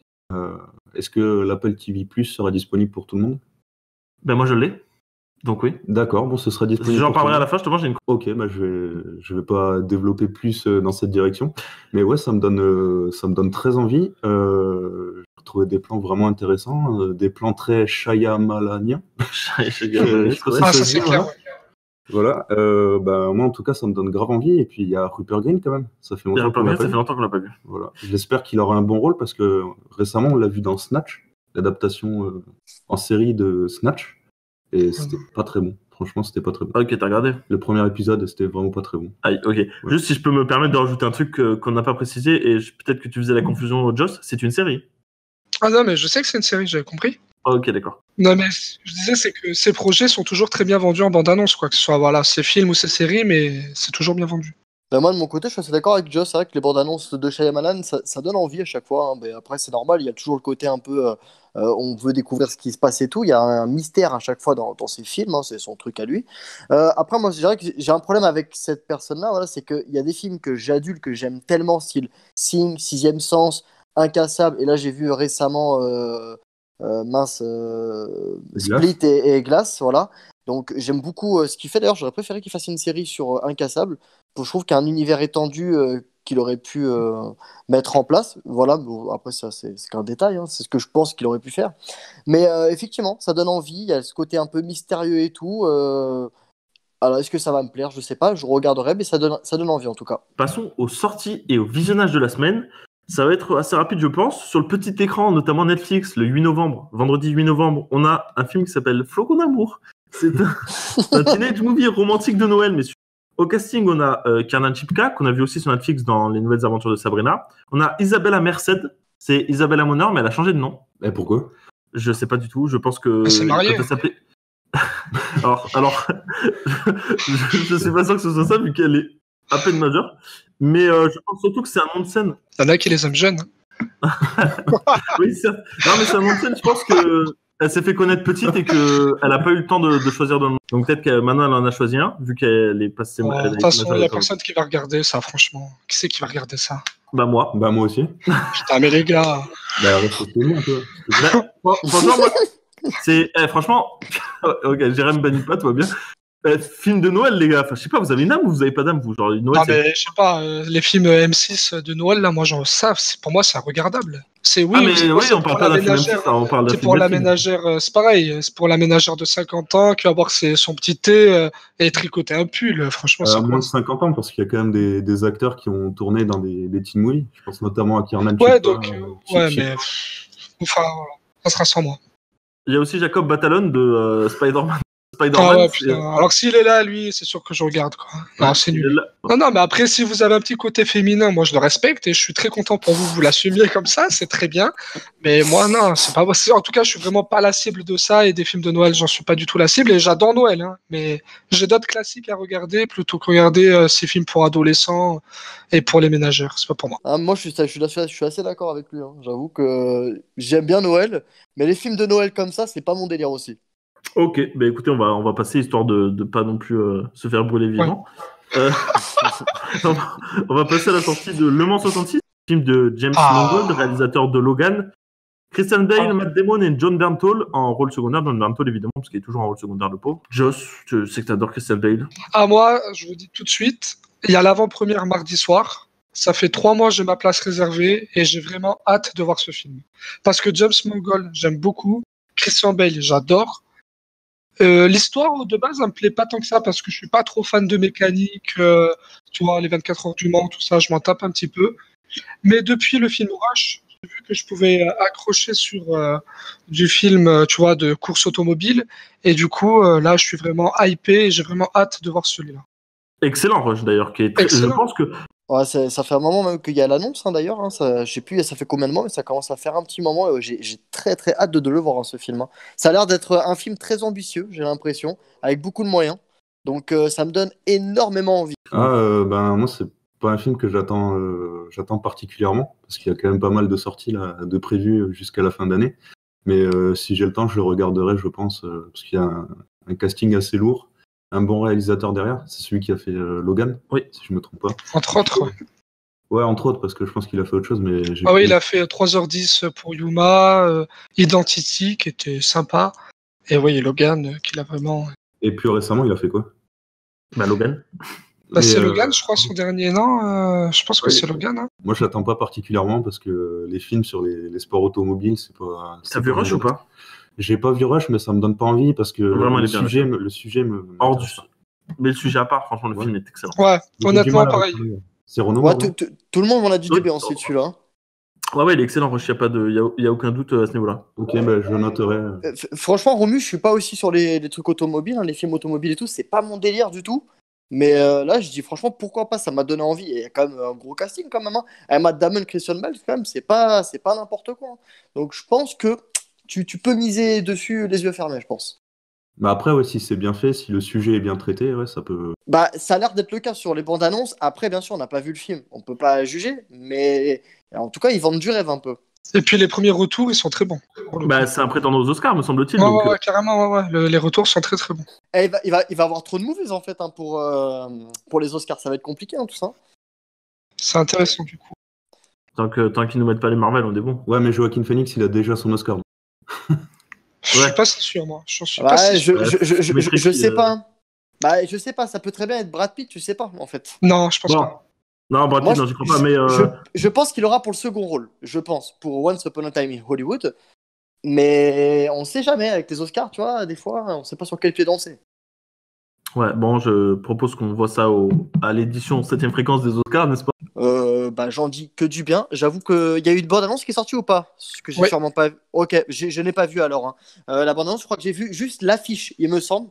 Est-ce que l'Apple TV+ sera disponible pour tout le monde? Ben moi je l'ai, donc oui. D'accord, bon, ce sera disponible. J'en parlerai à la fin, justement, j'ai une... Ok, bah je vais pas développer plus dans cette direction, mais ouais, ça me donne très envie. J'ai trouvé des plans vraiment intéressants, des plans très Shyamalaniens. C'est clair. Ouais. Voilà, moi en tout cas ça me donne grave envie, et puis il y a Rupert Grint quand même, ça fait longtemps qu'on l'a pas vu. Voilà. J'espère qu'il aura un bon rôle parce que récemment on l'a vu dans Snatch, l'adaptation en série de Snatch, et c'était pas très bon, franchement c'était pas très bon. Ok, t'as regardé? Le premier épisode c'était vraiment pas très bon. Aïe, ok. Ouais. Juste si je peux me permettre de rajouter un truc qu'on n'a pas précisé, et peut-être que tu faisais la confusion, Joss, c'est une série. Ah non, mais je sais que c'est une série, j'avais compris. Ok, d'accord. Non, mais je disais, c'est que ces projets sont toujours très bien vendus en bande-annonce, quoi, que ce soit voilà, ces films ou ces séries, mais c'est toujours bien vendu. Ben moi, de mon côté, je suis assez d'accord avec Joe. C'est vrai que les bandes-annonces de Shyamalan, ça donne envie à chaque fois. Hein. Mais après, c'est normal, il y a toujours le côté un peu. On veut découvrir ce qui se passe et tout. Il y a un mystère à chaque fois dans ses films. Hein, c'est son truc à lui. Après, moi, je dirais que j'ai un problème avec cette personne-là. Voilà, c'est qu'il y a des films que j'adule, que j'aime tellement, style Sing, Sixième Sens, Incassable. Et là, j'ai vu récemment. Split et Glass, voilà. Donc j'aime beaucoup ce qu'il fait. D'ailleurs, j'aurais préféré qu'il fasse une série sur Incassable. Je trouve qu'il y a un univers étendu qu'il aurait pu mettre en place. Voilà, bon, après ça c'est qu'un détail, hein. C'est ce que je pense qu'il aurait pu faire. Mais effectivement, ça donne envie. Il y a ce côté un peu mystérieux et tout. Alors est-ce que ça va me plaire? Je sais pas, je regarderai, mais ça donne envie en tout cas. Passons aux sorties et au visionnage de la semaine. Ça va être assez rapide, je pense. Sur le petit écran, notamment Netflix, le 8 novembre, vendredi 8 novembre, on a un film qui s'appelle Flocon d'amour. C'est un teenage movie romantique de Noël. Mais au casting, on a Kiernan Shipka, qu'on a vu aussi sur Netflix dans Les Nouvelles Aventures de Sabrina. On a Isabella Merced. C'est Isabella Moner, mais elle a changé de nom. Et pourquoi? Je sais pas du tout. Je pense que... Elle s'est mariée. Elle s'appelait... alors je suis pas sûr que ce soit ça, vu qu'elle est à peine majeure. Mais je pense surtout que c'est un nom de scène. Il y en a qui les aiment jeunes. Oui, certes. Non, mais c'est un nom de scène. Je pense qu'elle s'est fait connaître petite et qu'elle n'a pas eu le temps de choisir de nom. Donc peut-être que maintenant elle en a choisi un, vu qu'elle est passée. De toute façon, il n'y a personne qui va regarder ça, franchement. Qui c'est qui va regarder ça? Bah moi. Bah moi aussi. Putain, mais les gars. Bah reste chez moi, toi. Franchement, Franchement, ok, Jérém bannis pas, tout va bien. Film de Noël, les gars. Enfin, je sais pas, vous avez une âme ou vous avez pas d'âme, vous? Genre, Noël, Non, mais je sais pas, les films M6 de Noël, là, moi, pour moi, c'est regardable. Mais oui, on parle pas d'un film M6, on parle d'un c'est film pour la Delphine. ménagère, c'est pareil, c'est pour la ménagère de 50 ans qui va boire son petit thé et tricoter un pull. Franchement, c'est moins quoi de 50 ans, parce qu'il y a quand même des acteurs qui ont tourné dans des teen movies. Je pense notamment à Kiernan Ouais, Shipka, donc, mais enfin, voilà, ça sera sans moi. Il y a aussi Jacob Batalon de Spider-Man. Ah ouais, putain. Alors s'il est là, lui, c'est sûr que je regarde, quoi. Non, c'est nul. Non, mais après, si vous avez un petit côté féminin, moi je le respecte et je suis très content pour vous, vous l'assumiez comme ça, c'est très bien. Mais moi, non, c'est pas. En tout cas, je suis vraiment pas la cible de ça et des films de Noël, j'en suis pas du tout la cible et j'adore Noël, hein. Mais j'ai d'autres classiques à regarder plutôt que regarder ces films pour adolescents et pour les ménagères. C'est pas pour moi. Moi, je suis assez d'accord avec lui, hein. J'avoue que j'aime bien Noël, mais les films de Noël comme ça, c'est pas mon délire aussi. Ok, bah écoutez, on va passer histoire de pas non plus se faire brûler vivant. Ouais. On va passer à la sortie de Le Mans 66, film de James Mangold, réalisateur de Logan. Christian Bale, Matt Damon et John Bernthal en rôle secondaire. John Bernthal, évidemment, parce qu'il est toujours en rôle secondaire, le pauvre. Joss, je sais que t'adores Christian Bale. Moi, je vous dis tout de suite, il y a l'avant-première mardi soir. Ça fait 3 mois que j'ai ma place réservée et j'ai vraiment hâte de voir ce film. Parce que James Mangold, j'aime beaucoup. Christian Bale, j'adore. L'histoire de base, elle me plaît pas tant que ça parce que je suis pas trop fan de mécanique, tu vois, les 24 heures du Mans, tout ça, je m'en tape un petit peu. Mais depuis le film Rush, j'ai vu que je pouvais accrocher sur du film, tu vois, de course automobile. Et du coup, là, je suis vraiment hypé et j'ai vraiment hâte de voir celui-là. Excellent Rush d'ailleurs, qui est très... Je pense que ouais, ça fait un moment même qu'il y a l'annonce, hein, d'ailleurs. Hein, je sais plus, ça fait combien de mois, mais ça commence à faire un petit moment. J'ai très très hâte de le voir, hein, ce film. Hein. Ça a l'air d'être un film très ambitieux, j'ai l'impression, avec beaucoup de moyens. Donc ça me donne énormément envie. Moi, c'est pas un film que j'attends particulièrement, parce qu'il y a quand même pas mal de sorties là, de prévues jusqu'à la fin d'année. Mais si j'ai le temps, je le regarderai, je pense, parce qu'il y a un casting assez lourd. Un bon réalisateur derrière, c'est celui qui a fait Logan, oui, si je me trompe pas. Entre autres. Ouais, entre autres, parce que je pense qu'il a fait autre chose, mais... oui, il a fait 3h10 pour Yuma, Identity, qui était sympa, et oui, Logan, qu'il a vraiment... Et plus récemment, il a fait quoi? Logan. C'est Logan, je crois, son dernier, non je pense que c'est Logan. Hein. Moi, je l'attends pas particulièrement, parce que les films sur les sports automobiles, c'est pas... T'as vu Rush ou pas? J'ai pas vu Rush, mais ça me donne pas envie parce que vraiment, le sujet me... Mais le sujet à part, franchement, le film est excellent. Ouais, honnêtement, pareil. C'est Renaud. Ouais, tout le monde m'en a dit bien ensuite, celui-là. Ouais, il est excellent, Rush, il y a aucun doute à ce niveau-là. Ok, je le noterai. Franchement, Romu, je suis pas aussi sur les trucs automobiles, hein, les films automobiles et tout, c'est pas mon délire du tout. Mais là, je dis franchement, pourquoi pas, ça m'a donné envie. Il y a quand même un gros casting, quand même. Hein. Matt Damon, Christian Bale, quand même, c'est pas n'importe quoi. Hein. Donc, je pense que tu peux miser dessus les yeux fermés, je pense. Mais après, ouais, si c'est bien fait, si le sujet est bien traité, ouais, ça peut... Ça a l'air d'être le cas sur les bandes annonces. Après, bien sûr, on n'a pas vu le film. On peut pas juger. Mais en tout cas, ils vendent du rêve un peu. Et puis les premiers retours, ils sont très bons. C'est un prétendant aux Oscars, me semble-t-il. Ouais, carrément, ouais. Les retours sont très très bons. Et il va avoir trop de movies, en fait, hein, pour les Oscars. Ça va être compliqué, hein, tout ça. C'est intéressant, du coup. Tant qu'ils nous mettent pas les Marvel, on est bon. Ouais, mais Joaquin Phoenix, il a déjà son Oscar. Je suis pas si sûr, moi. Je sais pas. Je sais pas, ça peut très bien être Brad Pitt, tu sais pas, en fait. Non, je pense pas. Non, Brad Pitt, non, j'y crois pas, mais... Je pense qu'il aura pour le second rôle, je pense, pour Once Upon a Time in Hollywood. Mais on sait jamais, avec les Oscars, tu vois, des fois, on sait pas sur quel pied danser. Ouais, bon, je propose qu'on voit ça à l'édition 7ème fréquence des Oscars, n'est-ce pas? J'en dis que du bien. J'avoue qu'il y a eu une bande-annonce qui est sortie ou pas? Ce que j'ai sûrement pas vu. Ok, je n'ai pas vu alors. Hein. La bande-annonce, je crois que j'ai vu juste l'affiche, il me semble.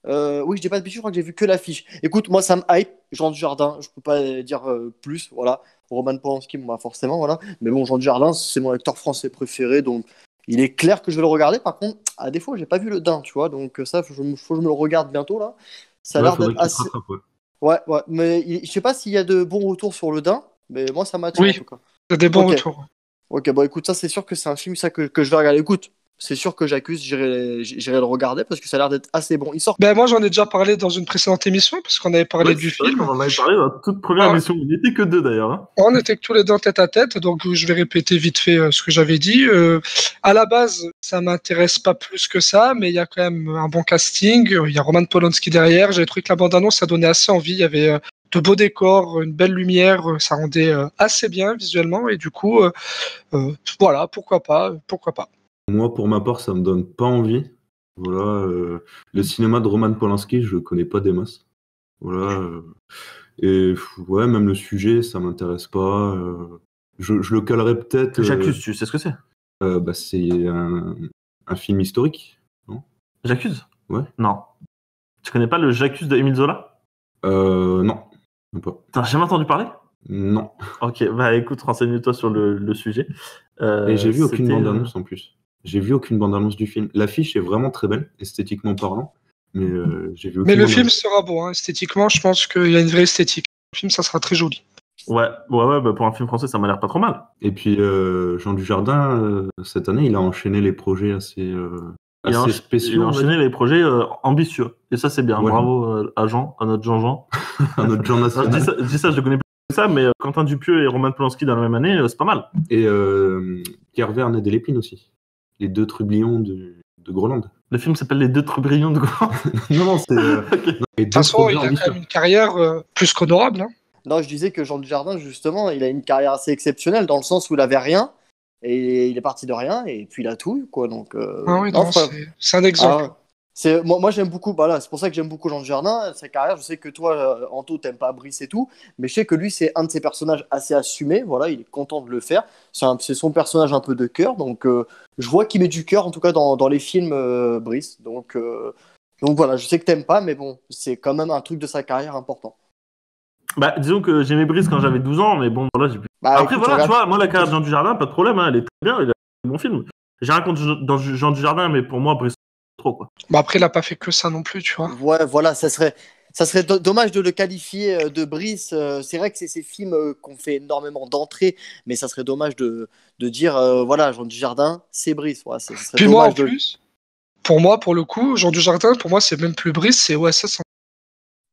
Oui, je dis pas de bêtises, je crois que j'ai vu que l'affiche. Écoute, moi, ça me hype. Jean Dujardin, je peux pas dire plus, voilà. Roman Polanski, forcément, voilà. Mais bon, Jean Dujardin, c'est mon acteur français préféré, donc il est clair que je vais le regarder. Par contre, à défaut, j'ai pas vu le Dain, tu vois. Donc ça, faut que je me le regarde bientôt, là. Ça a l'air d'être assez... Ouais, mais je sais pas s'il y a de bons retours sur le Dain, mais moi, ça m'attire en tout cas. Il y a des bons retours. Ok, bon, écoute, ça, c'est sûr que c'est un film ça, que je vais regarder. Écoute, c'est sûr que J'accuse, j'irai le regarder parce que ça a l'air d'être assez bon. Il sort. Ben, moi, j'en ai déjà parlé dans une précédente émission, parce qu'on avait parlé du film. On en avait parlé dans la toute première émission. On n'était que 2 d'ailleurs. Hein. On était que tous les deux en tête à tête, donc je vais répéter vite fait ce que j'avais dit. À la base, ça m'intéresse pas plus que ça, mais il y a quand même un bon casting. Il y a Roman Polanski derrière. J'avais trouvé que la bande-annonce, ça donnait assez envie. Il y avait de beaux décors, une belle lumière, ça rendait assez bien visuellement, et du coup, voilà, pourquoi pas. Moi, pour ma part, ça me donne pas envie. Voilà, le cinéma de Roman Polanski, je connais pas des masses. Voilà, et ouais, même le sujet, ça m'intéresse pas. Je le calerais peut-être. J'accuse, tu sais ce que c'est? C'est un film historique, non? J'accuse? Ouais. Non. Tu connais pas le J'accuse de Émile Zola? Non, même pas. T'as jamais entendu parler? Non. Ok, bah écoute, renseigne-toi sur le sujet. Et j'ai vu aucune bande-annonce en plus. J'ai vu aucune bande-annonce du film. L'affiche est vraiment très belle, esthétiquement parlant, mais j'ai vu aucune Mais le bande-annonce. film sera beau, hein. Esthétiquement, je pense qu'il y a une vraie esthétique. Le film, ça sera très joli. Ouais, bah pour un film français, ça m'a l'air pas trop mal. Et puis Jean Dujardin, cette année, il a enchaîné les projets assez spéciaux. Il a enchaîné les projets ambitieux. Et ça, c'est bien. Ouais. Bravo à Jean, à notre Jean. À notre Jean national. Je dis ça, je le connais plus que ça, mais Quentin Dupieux et Roman Polanski dans la même année, c'est pas mal. Et Pierre Verne et Delépine aussi. Les 2 trublions de Groenland. Le film s'appelle Les 2 trublions de Groenland. Non, c'est... Okay. De toute façon, il a quand même une carrière plus qu'honorable. Hein. Non, je disais que Jean Dujardin, justement, il a une carrière assez exceptionnelle dans le sens où il avait rien et il est parti de rien et puis il a tout, quoi. Donc, oui, non, c'est un exemple. Moi j'aime beaucoup, voilà, c'est pour ça que j'aime beaucoup Jean Dujardin, sa carrière. Je sais que toi, Anto, t'aimes pas Brice et tout, mais je sais que lui, c'est un de ses personnages assez assumés. Voilà, il est content de le faire. C'est son personnage un peu de cœur, donc je vois qu'il met du cœur, en tout cas dans les films Brice. Donc voilà, je sais que t'aimes pas, mais bon, c'est quand même un truc de sa carrière important. Bah, disons que j'aimais Brice quand j'avais 12 ans, mais bon, voilà, j'ai plus. Après, écoute, voilà, tu vois, moi, la carrière de Jean Dujardin, pas de problème, hein, elle est très bien, il a un bon film. J'ai rien contre Jean Dujardin, mais pour moi, Brice, trop, quoi. Bah, après, il a pas fait que ça non plus, tu vois. Ouais, voilà, ça serait dommage de le qualifier de Brice. C'est vrai que c'est ces films qu'on fait énormément d'entrées, mais ça serait dommage de dire, voilà, Jean Dujardin, c'est Brice. Ouais, puis moi, en plus, pour moi, pour le coup, Jean Dujardin, pour moi, c'est même plus Brice, c'est OSS.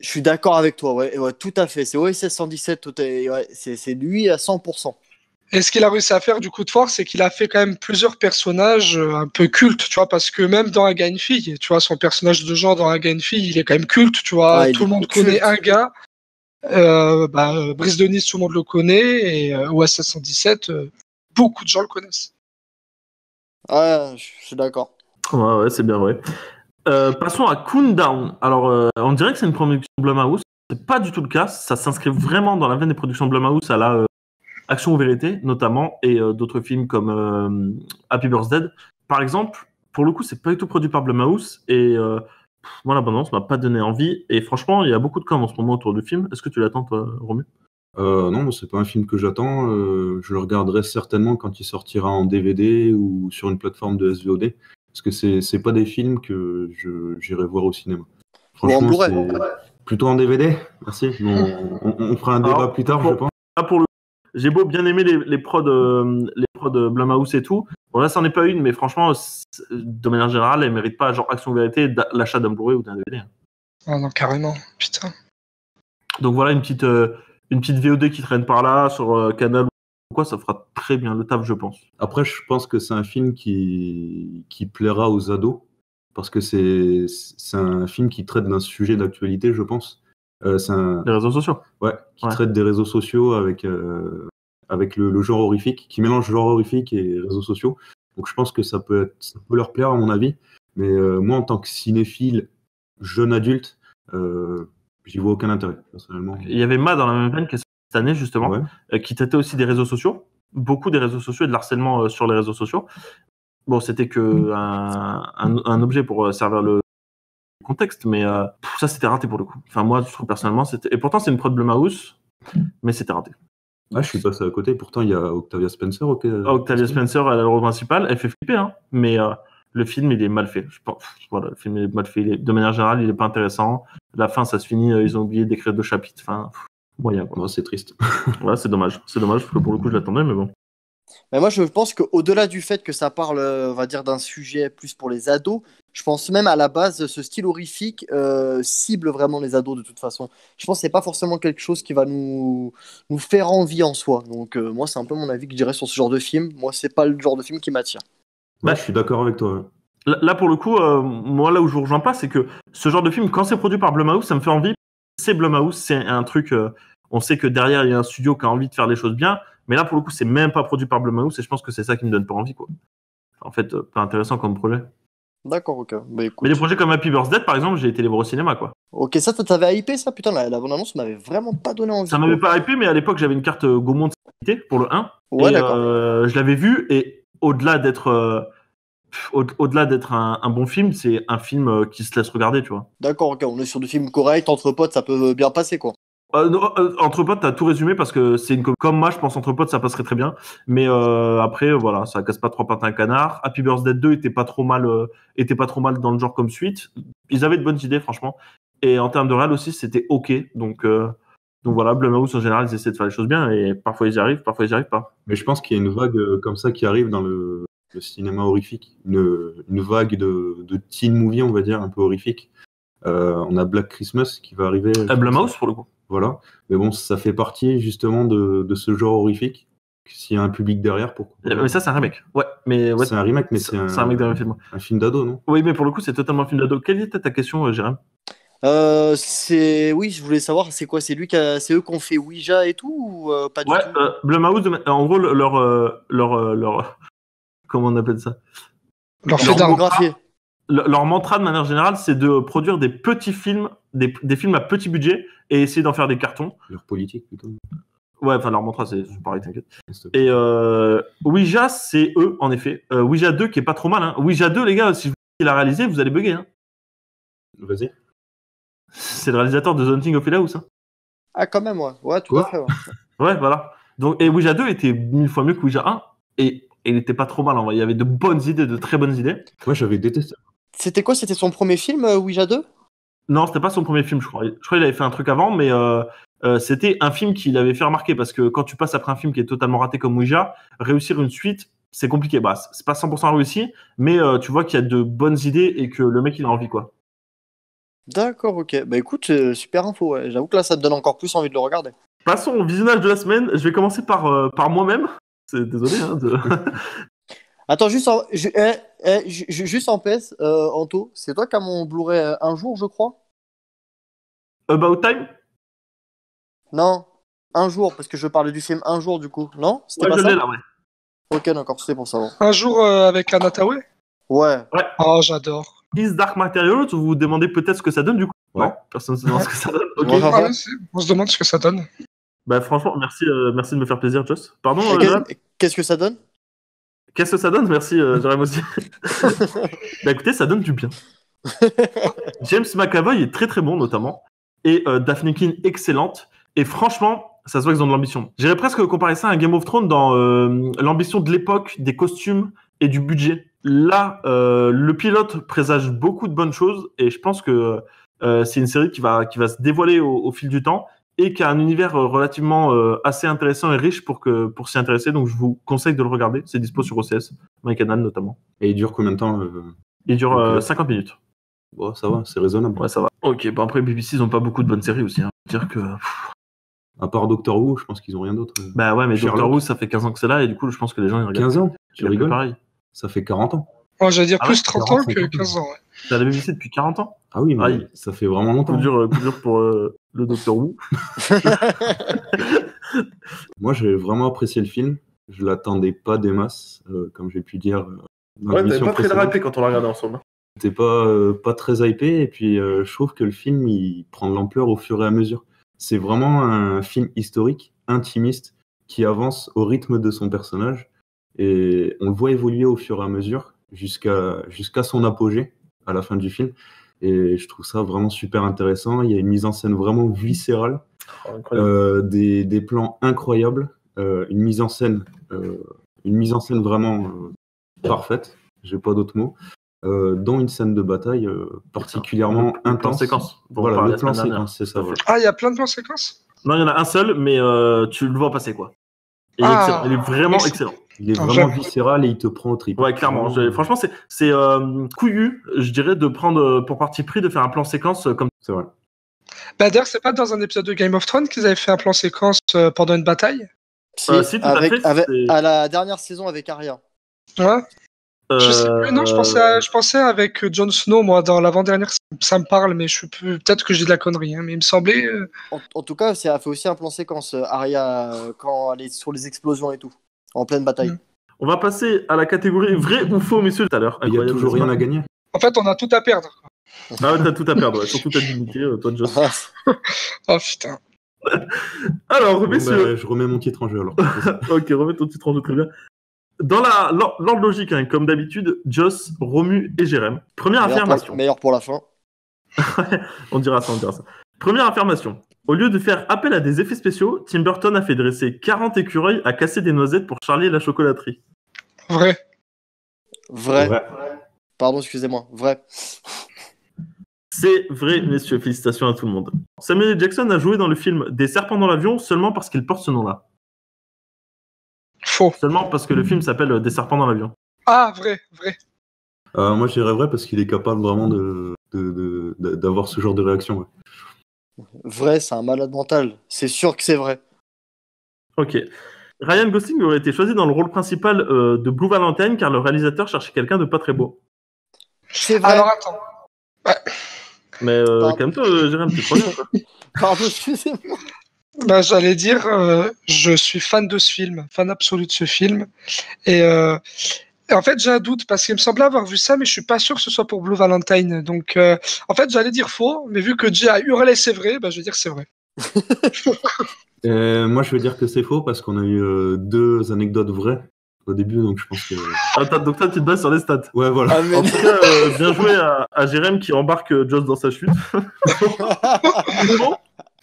Je suis d'accord avec toi, ouais, tout à fait. C'est OSS 117, c'est lui à 100%. Et ce qu'il a réussi à faire du coup de force, c'est qu'il a fait quand même plusieurs personnages un peu cultes, tu vois, parce que même dans Un gars, une fille, tu vois, son personnage de genre dans Un gars, une fille, il est quand même culte, tu vois, tout le monde connaît un gars. Brice de Nice, tout le monde le connaît, et OSS 117, beaucoup de gens le connaissent. Ouais, je suis d'accord. Ouais, c'est bien vrai. Passons à Countdown. Alors, on dirait que c'est une production Blumhouse. C'est pas du tout le cas. Ça s'inscrit vraiment dans la veine des productions Blumhouse à la Action ou Vérité, notamment, et d'autres films comme Happy Birthday. Par exemple, pour le coup, c'est pas du tout produit par Blumhouse. Et moi, l'abondance m'a pas donné envie. Et franchement, il y a beaucoup de com en ce moment autour du film. Est-ce que tu l'attends, toi, Romu? Non, c'est pas un film que j'attends. Je le regarderai certainement quand il sortira en DVD ou sur une plateforme de SVOD. Parce que c'est pas des films que j'irai voir au cinéma. Franchement, c'est plutôt en DVD. Merci. On fera un débat plus tard, je pense. J'ai beau bien aimer les prods Blumhouse et tout. Bon, là, ça n'en est pas une, mais franchement, de manière générale, elle mérite pas, genre, Action Vérité, l'achat d'un Blu-ray ou d'un DVD. Ah non, carrément. Putain. Donc voilà, une petite VOD qui traîne par là, sur Canal ou quoi, ça fera très bien le taf, je pense. Après, je pense que c'est un film qui plaira aux ados, parce que c'est un film qui traite d'un sujet d'actualité, je pense. Les réseaux sociaux. Ouais, qui traite des réseaux sociaux avec le genre horrifique, qui mélange genre horrifique et réseaux sociaux. Donc je pense que ça peut leur plaire, à mon avis. Mais moi, en tant que cinéphile, jeune adulte, j'y vois aucun intérêt, personnellement. Il y avait Ma dans la même veine que cette année, justement, qui traitait aussi des réseaux sociaux. Beaucoup des réseaux sociaux et de l'harcèlement sur les réseaux sociaux. Bon, c'était que un objet pour servir le contexte, mais ça, c'était raté pour le coup. Enfin, moi, je trouve personnellement, et pourtant, c'est une prod Blumhouse, mais c'était raté. Ah, je suis passé à côté. Pourtant, il y a Octavia Spencer. Octavia Spencer, elle est le rôle principal. Elle fait flipper, hein. Mais le film, il est mal fait. Je pense, voilà, le film est mal fait. De manière générale, il est pas intéressant. La fin, ça se finit. Ils ont oublié d'écrire 2 chapitres. Enfin, moyen. Bon, c'est triste. Ouais, c'est dommage. C'est dommage parce que pour le coup, je l'attendais, mais bon. Mais moi, je pense qu'au-delà du fait que ça parle, on va dire, d'un sujet plus pour les ados, je pense même à la base, ce style horrifique cible vraiment les ados de toute façon. Je pense que c'est pas forcément quelque chose qui va nous faire envie en soi. Donc, moi, c'est un peu mon avis que je dirais sur ce genre de film. Moi, c'est pas le genre de film qui m'attire. Ouais, je suis d'accord avec toi. Là, pour le coup, moi, là où je vous rejoins pas, c'est que ce genre de film, quand c'est produit par Blumhouse, ça me fait envie. C'est Blumhouse, c'est un truc. On sait que derrière, il y a un studio qui a envie de faire les choses bien. Mais là, pour le coup, c'est même pas produit par Blumhouse et je pense que c'est ça qui me donne pas envie, quoi. En fait, pas intéressant comme projet. D'accord, ok. Bah, écoute. Mais des projets comme Happy Birthday, par exemple, j'ai été les voir au cinéma, quoi. Ok, ça t'avait hypé ça? Putain, la bande-annonce m'avait vraiment pas donné envie. Ça m'avait pas hypé, mais à l'époque, j'avais une carte Gaumont de sécurité pour le 1. Ouais, et d'accord. je l'avais vu et au-delà d'être un bon film, c'est un film qui se laisse regarder, tu vois. D'accord, ok. On est sur du film correct, entre potes, ça peut bien passer, quoi. Entre potes, t'as tout résumé parce que c'est comme moi, je pense entre potes, ça passerait très bien. Mais après, voilà, ça casse pas trois pattes à un canard. Happy Birthday 2 était pas trop mal dans le genre comme suite. Ils avaient de bonnes idées, franchement. Et en termes de réal aussi, c'était ok. Donc voilà, Blumhouse en général, ils essaient de faire les choses bien et parfois ils y arrivent, parfois ils y arrivent pas. Mais je pense qu'il y a une vague comme ça qui arrive dans le cinéma horrifique, une vague de teen movie, on va dire, un peu horrifique. On a Black Christmas qui va arriver. Blumhouse pour le coup. Voilà, mais bon, ça fait partie justement de ce genre horrifique. S'il y a un public derrière, pourquoi pas. Mais ça, c'est un remake. Ouais, mais ouais, c'est un remake, mais c'est un remake d'un film. Un film d'ado, non? Oui, mais pour le coup, c'est totalement un film d'ado. Quelle était ta question, Jérém? Oui, je voulais savoir, c'est quoi? C'est eux qui ont fait Ouija et tout ou pas du tout? Blumhouse, en gros, leur comment on appelle ça? Leur fait photographier. Leur mantra de manière générale, c'est de produire des petits films, des films à petit budget et essayer d'en faire des cartons. Leur politique plutôt. Ouais, enfin leur mantra, c'est pareil, t'inquiète. Et Ouija, c'est eux, en effet. Ouija 2 qui est pas trop mal. Hein. Ouija 2, les gars, si vous voulez la réaliser, vous allez bugger. Hein. Vas-y. C'est le réalisateur de The Haunting of Hill House. Hein. Ah, quand même, ouais. Ouais, tout à fait. Ouais. Ouais, voilà. Donc, et Ouija 2 était 1000 fois mieux que Ouija 1. Et il était pas trop mal, en vrai. Il y avait de bonnes idées, de très bonnes idées. Moi, j'avais détesté. C'était quoi? C'était son premier film, Ouija 2? Non, c'était pas son premier film, je crois. Je crois qu'il avait fait un truc avant, mais c'était un film qu'il avait fait remarquer. Parce que quand tu passes après un film qui est totalement raté comme Ouija, réussir une suite, c'est compliqué. Bah, c'est pas 100% réussi, mais tu vois qu'il y a de bonnes idées et que le mec, il a envie, quoi. D'accord, ok. Bah écoute, super info, ouais. J'avoue que là, ça te donne encore plus envie de le regarder. Passons au visionnage de la semaine. Je vais commencer par moi-même. Désolé. Hein, Attends, juste en PS, Anto, c'est toi qui as mon Blu-ray un jour, je crois? About Time? Non, un jour, parce que je parlais du film un jour, du coup. Non? C'était pas je ça? l'ai là, ouais. Ok, d'accord, c'était pour savoir. Un jour avec Anna Tawai? Ouais. Oh, j'adore. Is Dark Materials, vous vous demandez peut-être ce que ça donne du coup? Ouais. Non, personne ne se demande ce que ça donne. Ok. Ouais. On se demande ce que ça donne. Bah franchement, merci de me faire plaisir, Joss. Pardon, Qu'est-ce que ça donne? Qu'est-ce que ça donne? Merci, Jérém aussi. Bah écoutez, ça donne du bien. James McAvoy est très très bon notamment. Et Daphne Keane excellente. Et franchement, ça se voit qu'ils ont de l'ambition. J'irais presque comparer ça à un Game of Thrones dans l'ambition de l'époque, des costumes et du budget. Là, le pilote présage beaucoup de bonnes choses et je pense que c'est une série qui va se dévoiler au fil du temps et qui a un univers relativement assez intéressant et riche pour s'y intéresser. Donc, je vous conseille de le regarder. C'est dispo sur OCS, MyCanal notamment. Et il dure combien de temps Il dure 50 minutes. Bon, ça va, c'est raisonnable. Ouais, ça va. Ok, bon après, BBC, ils n'ont pas beaucoup de bonnes séries aussi. Hein. Dire que... À part Doctor Who, je pense qu'ils n'ont rien d'autre. Bah ouais, mais Sherlock. Doctor Who, ça fait 15 ans que c'est là et du coup, je pense que les gens, ils regardent. 15 ans? Tu rigoles? Pareil. Ça fait 40 ans. Moi, j'allais dire plus 40, 30 ans que 50 ans. 15 ans. Ouais. T'as la BBC depuis 40 ans? Ah oui, mais ça fait vraiment longtemps. Coup dur pour le Doctor Who. Moi, j'ai vraiment apprécié le film. Je l'attendais pas des masses, comme j'ai pu dire. Ouais, t'avais pas pris le hypé quand on l'a regardé ensemble. J'étais pas très hypé, et puis je trouve que le film, il prend de l'ampleur au fur et à mesure. C'est vraiment un film historique, intimiste, qui avance au rythme de son personnage, et on le voit évoluer au fur et à mesure, jusqu'à son apogée, à la fin du film. Et je trouve ça vraiment super intéressant. Il y a une mise en scène vraiment viscérale, des plans incroyables, une mise en scène vraiment parfaite, j'ai pas d'autres mots, dont une scène de bataille particulièrement intense. Séquence. Voilà, le plan séquence, c'est ça. Voilà. Ah, il y a plein de plans séquences? Non, il y en a un seul, mais tu le vois passer, quoi. Et il est vraiment excellent. Il est vraiment viscéral et il te prend au trip. Ouais, clairement. Franchement, c'est couillu, je dirais, de prendre pour parti pris de faire un plan séquence comme. C'est vrai. Bah d'ailleurs, c'est pas dans un épisode de Game of Thrones qu'ils avaient fait un plan séquence pendant une bataille? Si, tout à fait. À la dernière saison avec Arya. Ouais. Je sais plus, non, je pensais avec Jon Snow, moi, dans l'avant-dernière, ça me parle, mais peut-être que j'ai de la connerie, hein, mais il me semblait. En tout cas, ça a fait aussi un plan séquence, Arya, quand elle est sur les explosions et tout, en pleine bataille. On va passer à la catégorie vrai ou faux, messieurs, tout à l'heure. Il n'y a toujours rien à gagner. En fait, on a tout à perdre. Ah ouais, t'as tout à perdre, ouais. Surtout ta dignité, toi, Joss. Oh putain. Alors, messieurs. Je remets mon titre en jeu alors. Ok, remets ton titre en jeu, très bien. Dans l'ordre logique, hein, comme d'habitude, Joss, Romu et Jérém. Première affirmation. Meilleur pour la fin. on dira ça. Première affirmation. Au lieu de faire appel à des effets spéciaux, Tim Burton a fait dresser 40 écureuils à casser des noisettes pour Charlie et la chocolaterie. Vrai. Pardon, excusez-moi. Vrai. C'est vrai, messieurs. Félicitations à tout le monde. Samuel L. Jackson a joué dans le film Des serpents dans l'avion seulement parce qu'il porte ce nom-là. Faux. Seulement parce que le film s'appelle Des serpents dans l'avion. Ah, vrai. Moi, je dirais vrai parce qu'il est capable vraiment d'avoir ce genre de réaction. Ouais. Vrai, c'est un malade mental. C'est sûr que c'est vrai. Ok. Ryan Gosling aurait été choisi dans le rôle principal de Blue Valentine car le réalisateur cherchait quelqu'un de pas très beau. C'est vrai. Alors attends. Ouais. Mais calme-toi, Jérém, tu crois bien, quoi. Pardon, excusez-moi. Bah, j'allais dire, je suis fan de ce film, fan absolu de ce film. Et en fait, j'ai un doute parce qu'il me semblait avoir vu ça, mais je suis pas sûr que ce soit pour Blue Valentine. Donc, en fait, j'allais dire faux, mais vu que Jay a hurlé c'est vrai, bah, je vais dire c'est vrai. Moi, je vais dire que c'est faux parce qu'on a eu 2 anecdotes vraies au début, donc je pense que. Attends, donc toi, tu te bases sur les stats. Ouais, voilà. En tout cas, bien joué à Jérém qui embarque Joss dans sa chute. Bon,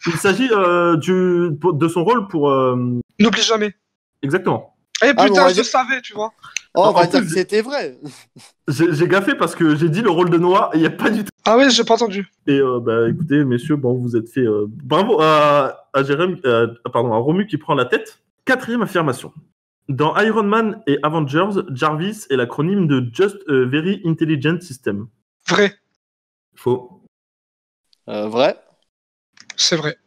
il s'agit de son rôle pour. N'oublie jamais. Exactement. Eh putain, je savais, tu vois. Oh, on va dire que c'était vrai. J'ai gaffé parce que j'ai dit le rôle de Noah et il n'y a pas du tout. Ah oui, j'ai pas entendu. Et bah écoutez, messieurs, bon, vous êtes fait. Bravo à Jérém, à Romu qui prend la tête. 4e affirmation. Dans Iron Man et Avengers, Jarvis est l'acronyme de Just a Very Intelligent System. Vrai. Faux. Vrai. C'est vrai.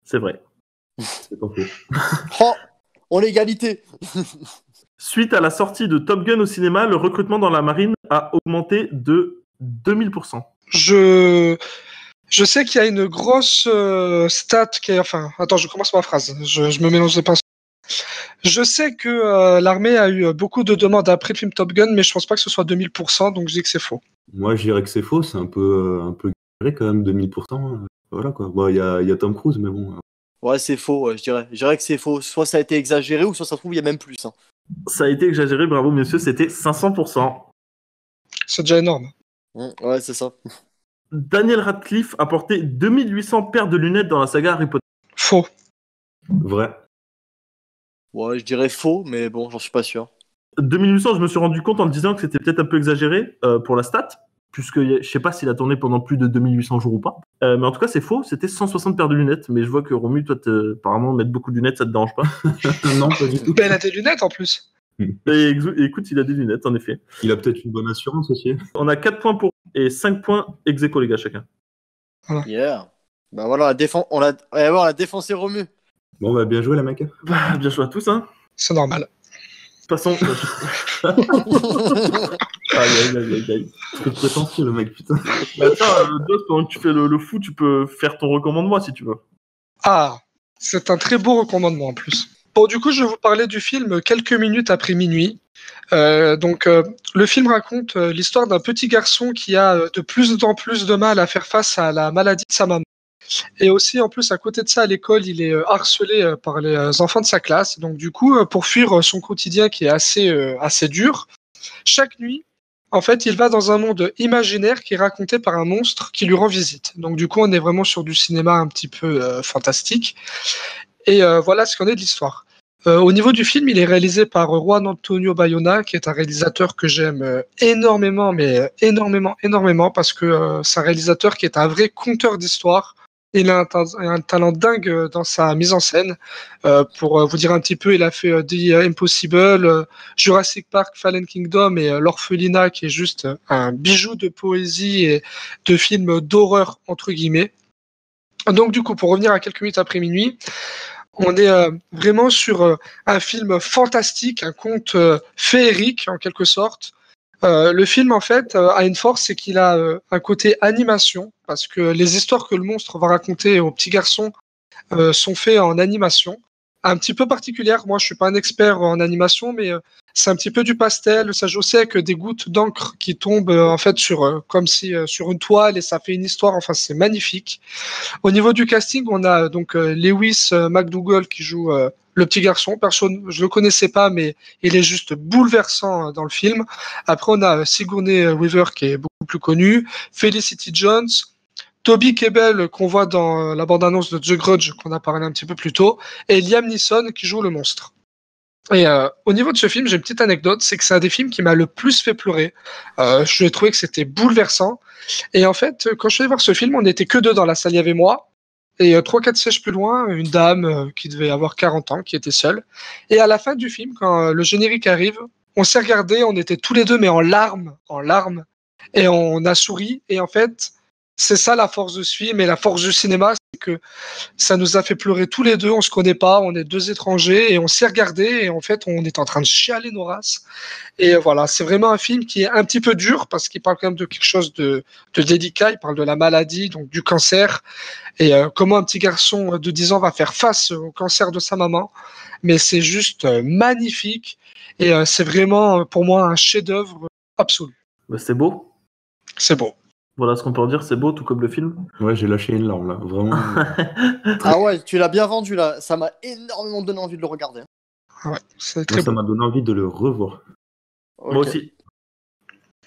C'est vrai. C'est pas faux. Oh, on l'égalité. Suite à la sortie de Top Gun au cinéma, le recrutement dans la marine a augmenté de 2000%. Je sais qu'il y a une grosse stat qui est... Enfin, attends, je commence ma phrase. Je me mélange les pinceaux. Je sais que l'armée a eu beaucoup de demandes après le film Top Gun, mais je pense pas que ce soit 2000%, donc je dis que c'est faux. Moi, je dirais que c'est faux. C'est un peu galéré quand même, 2000%. Voilà quoi. Bon, il y a Tom Cruise, mais bon. Ouais, c'est faux, ouais, je dirais. Je dirais que c'est faux. Soit ça a été exagéré, ou soit ça se trouve, il y a même plus. Hein. Ça a été exagéré, bravo messieurs, c'était 500%. C'est déjà énorme. Ouais, c'est ça. Daniel Radcliffe a porté 2800 paires de lunettes dans la saga Harry Potter. Faux. Vrai. Ouais, je dirais faux, mais bon, j'en suis pas sûr. 2800, je me suis rendu compte en me disant que c'était peut-être un peu exagéré pour la stat, puisque je sais pas s'il a tourné pendant plus de 2800 jours ou pas. Mais en tout cas, c'est faux, c'était 160 paires de lunettes. Mais je vois que Romu, toi, apparemment, mettre beaucoup de lunettes, ça te dérange pas. Non, pas du tout. Ben, elle a des lunettes en plus. Et écoute, il a des lunettes, en effet. Il a peut-être une bonne assurance aussi. On a 4 points pour et 5 points ex aequo, les gars, chacun. Voilà. Yeah. Bah voilà, on a défoncé Romu. Bon, bah bien joué, la mec. Bah, bien joué à tous, hein. C'est normal. Passons. Aïe. C'est prétentieux, le mec, putain. Bah, tiens, Dos, pendant que tu fais le fou, tu peux faire ton recommandement si tu veux. Ah, c'est un très beau recommandement en plus. Bon, du coup, je vais vous parler du film Quelques minutes après minuit. Le film raconte l'histoire d'un petit garçon qui a de plus en plus de mal à faire face à la maladie de sa maman. Et aussi, en plus, à côté de ça, à l'école, il est harcelé par les enfants de sa classe. Donc, du coup, pour fuir son quotidien qui est assez dur, chaque nuit, en fait, il va dans un monde imaginaire qui est raconté par un monstre qui lui rend visite. Donc, du coup, on est vraiment sur du cinéma un petit peu fantastique. Et voilà ce qu'on est de l'histoire. Au niveau du film, il est réalisé par Juan Antonio Bayona, qui est un réalisateur que j'aime énormément, mais énormément, parce que c'est un réalisateur qui est un vrai conteur d'histoire. Il a un talent dingue dans sa mise en scène. Pour vous dire un petit peu, il a fait The Impossible, Jurassic Park, Fallen Kingdom et L'Orphelinat, qui est juste un bijou de poésie et de film d'horreur, entre guillemets. Donc du coup, pour revenir à quelques minutes après minuit, on est vraiment sur un film fantastique, un conte féerique en quelque sorte. Le film, en fait, a une force, c'est qu'il a un côté animation, parce que les histoires que le monstre va raconter aux petits garçons sont faites en animation, un petit peu particulière. Moi, je suis pas un expert en animation, mais c'est un petit peu du pastel. Ça joue aussi avec des gouttes d'encre qui tombent en fait comme si sur une toile, et ça fait une histoire. Enfin, c'est magnifique. Au niveau du casting, on a donc Lewis McDougall qui joue le petit garçon. Personne, je le connaissais pas, mais il est juste bouleversant dans le film. Après, on a Sigourney Weaver qui est beaucoup plus connue, Felicity Jones, Toby Kebbell qu'on voit dans la bande-annonce de The Grudge qu'on a parlé un petit peu plus tôt, et Liam Neeson qui joue le monstre. Et au niveau de ce film, j'ai une petite anecdote, c'est que c'est un des films qui m'a le plus fait pleurer. Je trouvais que c'était bouleversant. Et en fait, quand je suis allé voir ce film, on n'était que deux dans la salle, il y avait moi, et 3-4 sièges plus loin, une dame qui devait avoir 40 ans, qui était seule. Et à la fin du film, quand le générique arrive, on s'est regardé, on était tous les deux, mais en larmes, et on a souri. Et en fait, c'est ça la force de ce film et la force du cinéma, c'est que ça nous a fait pleurer tous les deux, on se connaît pas, on est deux étrangers, et on s'est regardé, et en fait, on est en train de chialer nos races. Et voilà, c'est vraiment un film qui est un petit peu dur, parce qu'il parle quand même de quelque chose de délicat, il parle de la maladie, donc du cancer, et comment un petit garçon de 10 ans va faire face au cancer de sa maman. Mais c'est juste magnifique, et c'est vraiment pour moi un chef-d'œuvre absolu. Bah, c'est beau. C'est beau. Voilà ce qu'on peut en dire, c'est beau, tout comme le film. Ouais, j'ai lâché une larme là, vraiment. Ah ouais, tu l'as bien vendu là, ça m'a énormément donné envie de le regarder. Ouais, c'est très ça beau. m'a donné envie de le revoir. Okay. Moi aussi.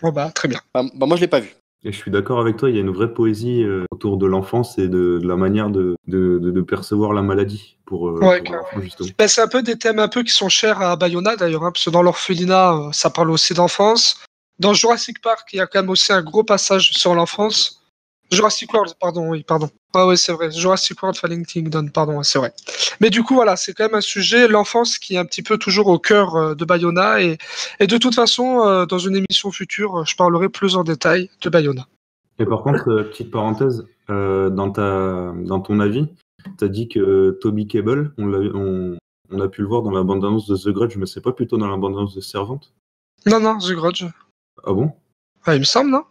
Bon bah, très bien. Bah, moi je l'ai pas vu. Et je suis d'accord avec toi, il y a une vraie poésie autour de l'enfance et de la manière de percevoir la maladie pour l'enfant, justement. Ben, c'est un peu des thèmes un peu qui sont chers à Bayona d'ailleurs, parce que dans l'Orphelinat, ça parle aussi d'enfance. Dans Jurassic Park, il y a quand même aussi un gros passage sur l'enfance. Jurassic World, pardon. Ah ouais, c'est vrai. Jurassic World, Fallen Kingdom, pardon, c'est vrai. Mais du coup, voilà, c'est quand même un sujet, l'enfance, qui est un petit peu toujours au cœur de Bayona. Et de toute façon, dans une émission future, je parlerai plus en détail de Bayona. Et par contre, petite parenthèse, dans ton avis, tu as dit que Toby Kebbell, on a pu le voir dans la bande-annonce de The Grudge, mais c'est pas plutôt dans la bande-annonce de Servante? Non, The Grudge. Ah bon? Ah, il me semble, non?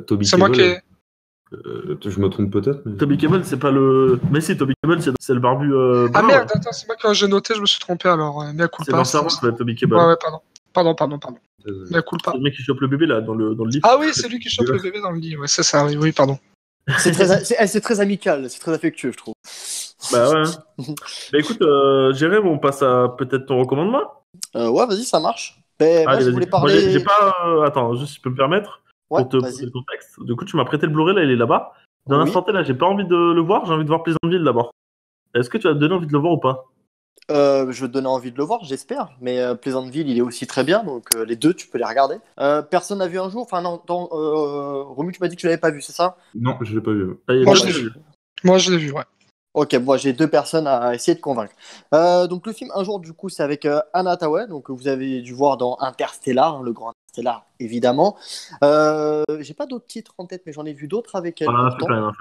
Toby c'est Kebbell, moi qui ai... je me trompe peut-être. Mais... Toby Kebbell, c'est pas le. Mais si, Toby Kebbell, c'est le barbu. Ah merde, attends, c'est moi quand j'ai noté, je me suis trompé alors. Mais c'est dans Servante, Toby Kebbell. Ouais, pardon. Mais c'est le mec qui chope le bébé là, dans le lit. Ah oui, c'est lui qui chope le bébé dans le lit, ouais, c'est ça, oui, pardon. C'est très amical, c'est très affectueux, je trouve. Bah ouais. Bah écoute, Jérém, on passe à peut-être ton recommandement. Ouais, vas-y, ça marche. Mais moi, je voulais parler. Moi, j'ai pas. Attends, juste si tu peux me permettre. Ouais, pour te poser le contexte. Du coup, tu m'as prêté le Blu-ray, là, il est là-bas. Dans l'instant T, là, j'ai pas envie de le voir, j'ai envie de voir Pleasantville d'abord. Est-ce que tu vas te donner envie de le voir ou pas? Je vais te donner envie de le voir, j'espère. Mais Pleasantville, il est aussi très bien, donc les deux, tu peux les regarder. Personne n'a vu un jour. Enfin, non, Romu, tu m'as dit que tu l'avais pas vu, c'est ça? Non, je l'ai pas vu. Moi, je l'ai vu, ouais. Ok, moi j'ai deux personnes à essayer de convaincre. Donc le film Un jour, du coup, c'est avec Anne Hathaway, donc vous avez dû voir dans Interstellar, hein, le grand Interstellar, évidemment. J'ai pas d'autres titres en tête, mais j'en ai vu d'autres avec elle. Elle en a fait plein.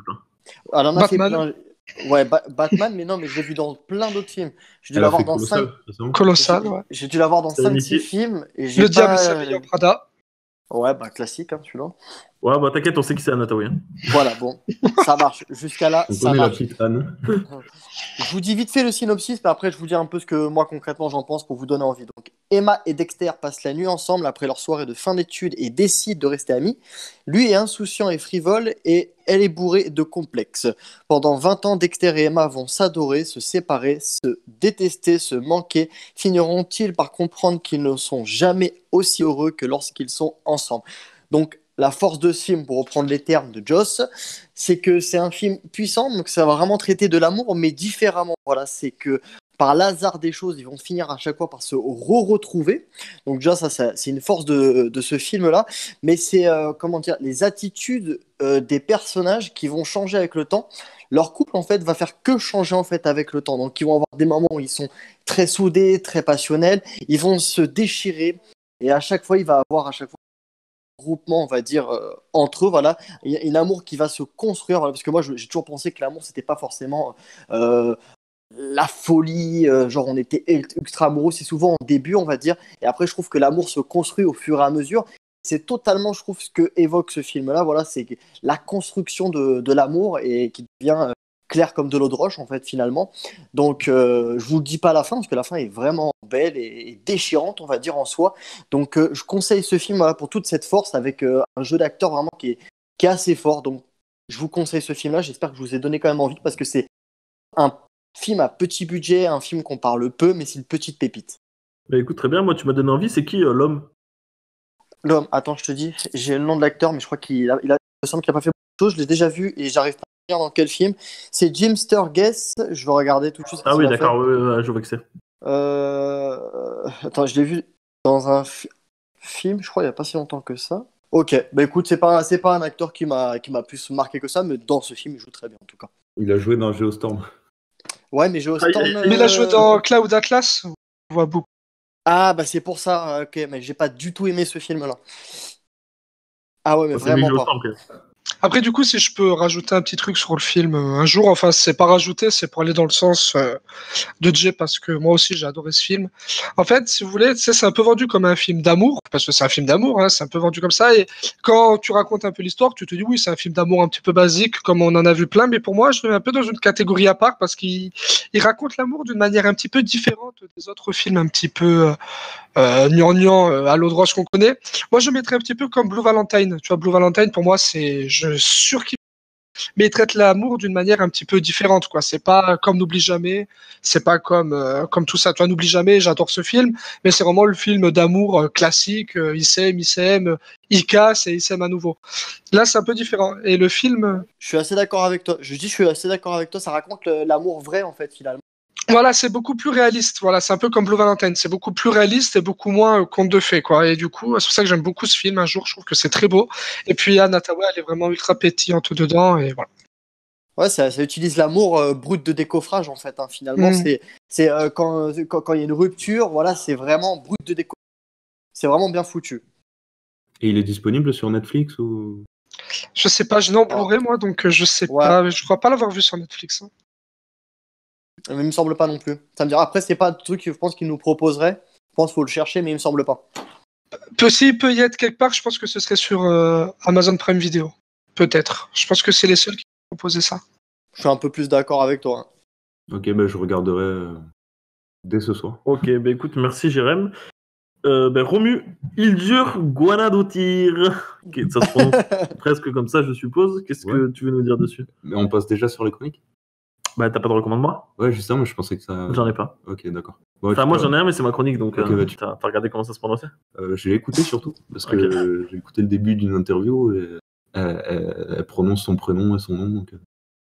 Elle en a fait Batman. plein. Ouais, Batman, mais non, mais je l'ai vu dans plein d'autres films. J'ai dû l'avoir dans 5. Colossal, ouais. J'ai dû l'avoir dans 5-6 films. Et Le Diable s'habille en Prada. Ouais, bah classique, hein, celui-là. Ouais, bah t'inquiète, on sait qui c'est Anne Hathaway. Hein. Voilà, bon, ça marche. Jusqu'à là, on ça connaît marche. La petite Anne. Je vous dis vite fait le synopsis, mais après je vous dis un peu ce que moi concrètement j'en pense pour vous donner envie. Donc, Emma et Dexter passent la nuit ensemble après leur soirée de fin d'études et décident de rester amis. Lui est insouciant et frivole et elle est bourrée de complexes. Pendant 20 ans, Dexter et Emma vont s'adorer, se séparer, se détester, se manquer. Finiront-ils par comprendre qu'ils ne sont jamais aussi heureux que lorsqu'ils sont ensemble? Donc, la force de ce film, pour reprendre les termes de Joss, c'est que c'est un film puissant, donc ça va vraiment traiter de l'amour, mais différemment. Voilà, c'est que par l'hasard des choses, ils vont finir à chaque fois par se retrouver. Donc déjà, ça c'est une force de ce film-là. Mais c'est, comment dire, les attitudes des personnages qui vont changer avec le temps. Leur couple, en fait, va faire que changer, en fait, avec le temps. Donc, ils vont avoir des moments où ils sont très soudés, très passionnels. Ils vont se déchirer. Et à chaque fois, il va avoir un groupement, on va dire, entre eux, voilà. Il y a un amour qui va se construire. Voilà, parce que moi, j'ai toujours pensé que l'amour, c'était pas forcément... la folie, genre on était ultra amoureux, c'est souvent au début, on va dire, et après je trouve que l'amour se construit au fur et à mesure. C'est totalement, je trouve, ce que évoque ce film-là, voilà, c'est la construction de l'amour et qui devient clair comme de l'eau de roche, en fait, finalement. Donc, je vous le dis pas la fin, parce que la fin est vraiment belle et déchirante, on va dire, en soi. Donc, je conseille ce film, voilà, pour toute cette force, avec un jeu d'acteur vraiment qui est assez fort. Donc, je vous conseille ce film-là, j'espère que je vous ai donné quand même envie, parce que c'est un film à petit budget, un film qu'on parle peu, mais c'est une petite pépite. Bah écoute, très bien, moi tu m'as donné envie, c'est qui l'homme? L'homme, attends, je te dis, j'ai le nom de l'acteur, mais je crois il me semble qu'il a pas fait beaucoup de choses, je l'ai déjà vu et j'arrive pas à dire dans quel film. C'est Jim Sturgess, je vais regarder tout de suite. Ah oui, d'accord, ouais, je vois que c'est. Attends, je l'ai vu dans un film, je crois, il y a pas si longtemps que ça. Ok, bah écoute, c'est pas un acteur qui m'a plus marqué que ça, mais dans ce film, il joue très bien en tout cas. Il a joué dans Geostorm. Ouais, mais Geostorm. Mais il a joué dans Cloud Atlas, on voit beaucoup. Ah, bah c'est pour ça, ok, mais j'ai pas du tout aimé ce film-là. Ah ouais, mais vraiment pas. Après, du coup, si je peux rajouter un petit truc sur le film, un jour, enfin, c'est pas rajouter, c'est pour aller dans le sens de Jay, parce que moi aussi, j'ai adoré ce film. En fait, si vous voulez, c'est un peu vendu comme un film d'amour, parce que c'est un film d'amour, hein, c'est un peu vendu comme ça, et quand tu racontes un peu l'histoire, tu te dis, oui, c'est un film d'amour un petit peu basique, comme on en a vu plein, mais pour moi, je le mets un peu dans une catégorie à part, parce qu'il raconte l'amour d'une manière un petit peu différente des autres films un petit peu gnangnan à l'eau de roche qu'on connaît. Moi, je mettrais un petit peu comme Blue Valentine. Tu vois, Blue Valentine, pour moi, je surkiffe. Mais il traite l'amour d'une manière un petit peu différente, quoi. C'est pas comme N'oublie jamais, c'est pas comme tout ça. Toi, N'oublie jamais, j'adore ce film, mais c'est vraiment le film d'amour classique. Il s'aime, il casse et il s'aime à nouveau. Là, c'est un peu différent. Et le film. Je suis assez d'accord avec toi. Je suis assez d'accord avec toi. Ça raconte l'amour vrai, en fait, finalement. Voilà, c'est beaucoup plus réaliste. Voilà, c'est un peu comme Blue Valentine. C'est beaucoup plus réaliste et beaucoup moins conte de fées, quoi. Et du coup, c'est pour ça que j'aime beaucoup ce film. Un jour, je trouve que c'est très beau. Et puis, Anne Hathaway, elle est vraiment ultra pétillante dedans. Et voilà. Ouais, ça utilise l'amour brut de décoffrage, en fait. Hein. Finalement, c'est quand il y a une rupture, voilà, c'est vraiment brut de décoffrage. C'est vraiment bien foutu. Et il est disponible sur Netflix ou... Je sais pas, je l'ai en Blu-ray, moi, donc je sais pas. Je crois pas l'avoir vu sur Netflix. Hein. Mais il me semble pas non plus. Ça me dira. Après, c'est pas un truc que je pense qu'il nous proposerait. Je pense qu'il faut le chercher, mais il me semble pas. S'il peut y être quelque part, je pense que ce serait sur Amazon Prime Video. Peut-être. Je pense que c'est les seuls qui proposaient ça. Je suis un peu plus d'accord avec toi. Hein. Ok, bah je regarderai dès ce soir. Ok, bah écoute, merci Jérém. Romu, Hildur Guanadotir. Okay, ça se prononce presque comme ça, je suppose. Qu'est-ce que tu veux nous dire dessus? Mais on passe déjà sur les chroniques? Bah, t'as pas de recommandement? Ouais, justement, je pensais que ça... J'en ai pas. Ok, d'accord. Ouais, enfin, moi j'en ai un, mais c'est ma chronique, donc t'as regardé comment ça se prononçait? J'ai écouté surtout, parce que j'ai écouté le début d'une interview et elle prononce son prénom et son nom. Donc,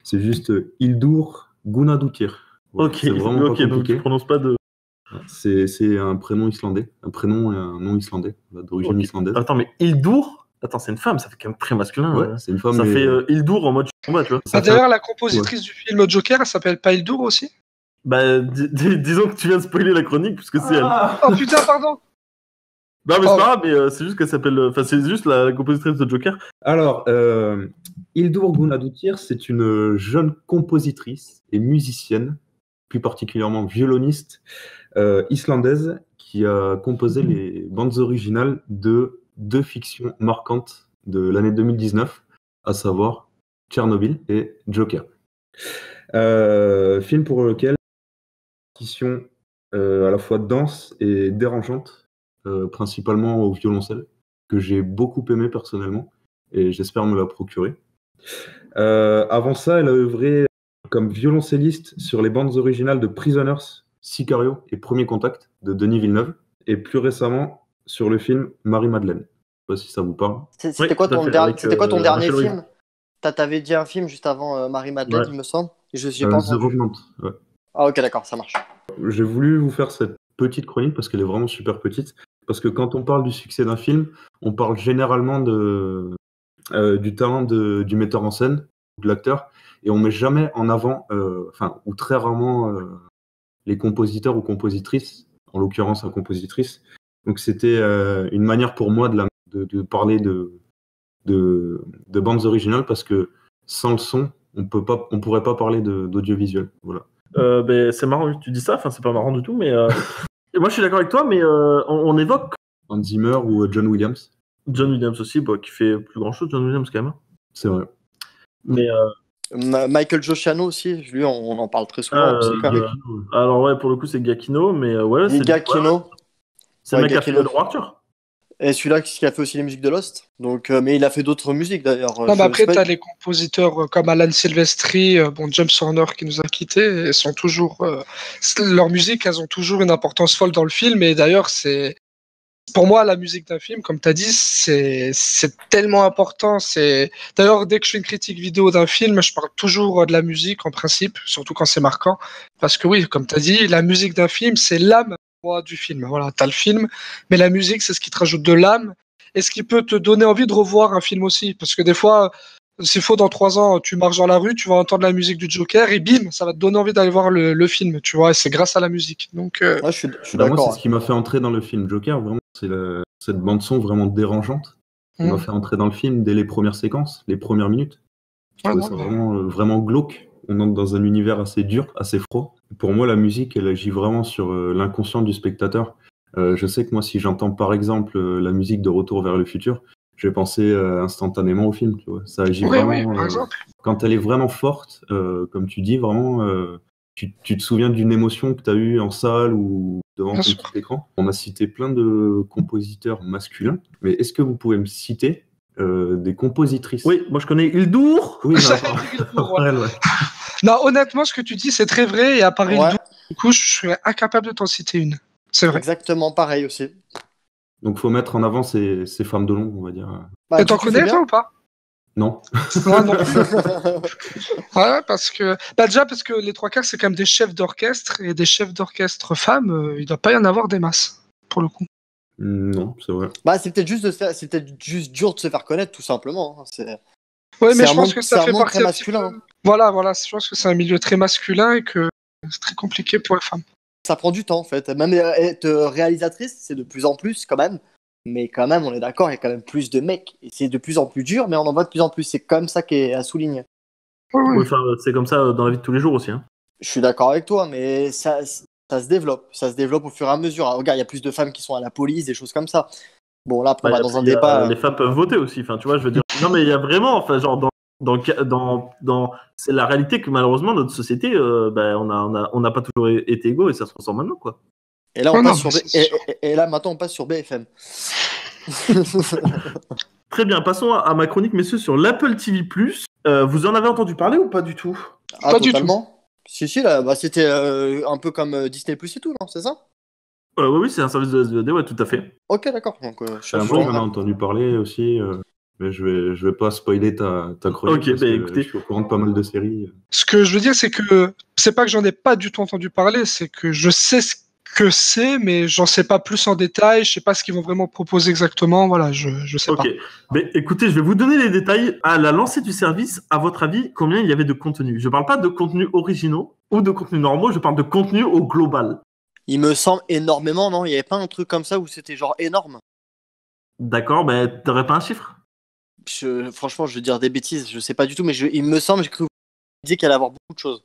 c'est juste Hildur Guanadotir. Ouais, ok, c'est vraiment pas compliqué. Donc tu prononces pas de... C'est un prénom islandais, un prénom et un nom islandais, d'origine islandaise. Attends, mais Hildur? Attends, c'est une femme, ça fait quand même très masculin. Ouais, c'est une femme. Ça fait Hildur en mode combat, tu vois. D'ailleurs, la compositrice du film Joker, elle s'appelle pas Hildur aussi? Bah, disons que tu viens de spoiler la chronique, puisque c'est elle. Oh putain, pardon! Non, mais c'est pas grave, mais c'est juste qu'elle s'appelle. Enfin, c'est juste la compositrice de Joker. Alors, Hildur Guðnadóttir, c'est une jeune compositrice et musicienne, plus particulièrement violoniste islandaise, qui a composé les bandes originales de 2 fictions marquantes de l'année 2019, à savoir Tchernobyl et Joker. Film pour lequel partition à la fois dense et dérangeante, principalement au violoncelle, que j'ai beaucoup aimé personnellement, et j'espère me la procurer. Avant ça, elle a œuvré comme violoncelliste sur les bandes originales de Prisoners, Sicario et Premier Contact de Denis Villeneuve, et plus récemment sur le film Marie-Madeleine. Je sais pas si ça vous parle. C'était quoi ton dernier film? T'avais dit un film juste avant Marie-Madeleine, il me semble. J'ai pas entendu. The Revenant, ouais. Ah ok, d'accord, ça marche. j'ai voulu vous faire cette petite chronique parce qu'elle est vraiment super petite. Parce que quand on parle du succès d'un film, on parle généralement du talent du metteur en scène, de l'acteur, et on met jamais en avant, ou très rarement, les compositeurs ou compositrices, en l'occurrence la compositrice. Donc c'était une manière pour moi de parler de bandes originales parce que sans le son, on pourrait pas parler d'audiovisuel. Voilà. C'est marrant que tu dis ça, enfin c'est pas marrant du tout, mais moi je suis d'accord avec toi, mais on évoque Hans Zimmer ou John Williams. John Williams aussi, qui fait plus grand chose, John Williams quand même. C'est vrai. Mais Michael Giacchino aussi, lui on en parle très souvent. Alors ouais, pour le coup c'est Giacchino, mais ouais, c'est Giacchino. C'est le mec qui a fait le roi Arthur. Et celui-là qui a fait aussi les musiques de Lost. Donc, mais il a fait d'autres musiques d'ailleurs. Non, mais après, t'as les compositeurs comme Alan Silvestri, James Horner qui nous a quittés, et sont toujours. Leurs musiques, elles ont toujours une importance folle dans le film. Et d'ailleurs, c'est. Pour moi, la musique d'un film, comme tu as dit, c'est tellement important. D'ailleurs, dès que je fais une critique vidéo d'un film, je parle toujours de la musique en principe, surtout quand c'est marquant. Parce que oui, comme tu as dit, la musique d'un film, c'est l'âme du film. Voilà, tu as le film, mais la musique, c'est ce qui te rajoute de l'âme et ce qui peut te donner envie de revoir un film aussi. Parce que des fois, s'il faut, dans 3 ans, tu marches dans la rue, tu vas entendre la musique du Joker et bim, ça va te donner envie d'aller voir le film, tu vois, et c'est grâce à la musique. Donc, je suis d'accord. Moi, c'est ce qui m'a fait entrer dans le film Joker, vraiment. C'est cette bande-son vraiment dérangeante qui m'a fait entrer dans le film dès les premières séquences, les premières minutes. Je trouvais ça vraiment glauque. On entre dans un univers assez dur, assez froid. Pour moi, la musique, elle agit vraiment sur l'inconscient du spectateur. Je sais que moi, si j'entends par exemple la musique de Retour vers le futur, je vais penser instantanément au film. Tu vois. Ça agit vraiment. Par exemple. Quand elle est vraiment forte, comme tu dis, vraiment, tu te souviens d'une émotion que tu as eue en salle ou devant ton petit écran. On a cité plein de compositeurs masculins, mais est-ce que vous pouvez me citer des compositrices? Oui, moi je connais Hildur. Oui, non, honnêtement, ce que tu dis, c'est très vrai. Et à part Hildur, du coup, je serais incapable de t'en citer une. C'est vrai. Exactement pareil aussi. Donc, faut mettre en avant ces femmes de l'ombre, on va dire. Et t'en connais, toi, ou pas? Non. Ouais, non. Ouais, parce que déjà parce que les 3/4 c'est quand même des chefs d'orchestre et des chefs d'orchestre femmes, il doit pas y en avoir des masses pour le coup. Non, c'est vrai. C'est peut-être juste dur de se faire connaître tout simplement. Ouais, mais je pense que ça fait partie masculin. Voilà, je pense que c'est un milieu très masculin et que c'est très compliqué pour les femmes. Ça prend du temps en fait. Même être réalisatrice, c'est de plus en plus quand même. Mais quand même, on est d'accord, il y a quand même plus de mecs. Et c'est de plus en plus dur, mais on en voit de plus en plus. C'est quand même ça qui est à souligner. Oui, c'est comme ça dans la vie de tous les jours aussi. Hein. Je suis d'accord avec toi, mais ça se développe. Ça se développe au fur et à mesure. Alors, regarde, il y a plus de femmes qui sont à la police, des choses comme ça. Bon, là, après, on va dans un débat. Les femmes peuvent voter aussi. Enfin, tu vois, je veux dire. Non, mais il y a vraiment, genre, c'est la réalité que malheureusement notre société, on n'a pas toujours été égaux et ça se ressent maintenant, quoi. Et là, maintenant, on passe sur BFM. Très bien, passons à ma chronique, messieurs, sur l'Apple TV+. Vous en avez entendu parler ou pas du tout? Pas totalement. Du tout. Si, là, c'était un peu comme Disney+ et tout, non? C'est ça? Oui, c'est un service de SVOD, ouais, tout à fait. Ok, d'accord. Donc, moi, j'en ai entendu parler aussi, mais je vais pas spoiler ta chronique. Ok, écoutez. Je suis au courant de pas mal de séries. Ce que je veux dire, c'est que c'est pas que j'en ai pas du tout entendu parler, c'est que je sais ce que c'est, mais j'en sais pas plus en détail, je sais pas ce qu'ils vont vraiment proposer exactement, voilà, je sais pas. Ok, mais écoutez, je vais vous donner les détails. À la lancée du service, à votre avis, combien il y avait de contenu? Je parle pas de contenus originaux ou de contenus normaux, je parle de contenu au global. Il me semble énormément, non? Il y avait pas un truc comme ça où c'était genre énorme? D'accord, t'aurais pas un chiffre? Franchement, je veux dire des bêtises, je sais pas du tout, mais il me semble que vous disiez qu'il allait avoir beaucoup de choses.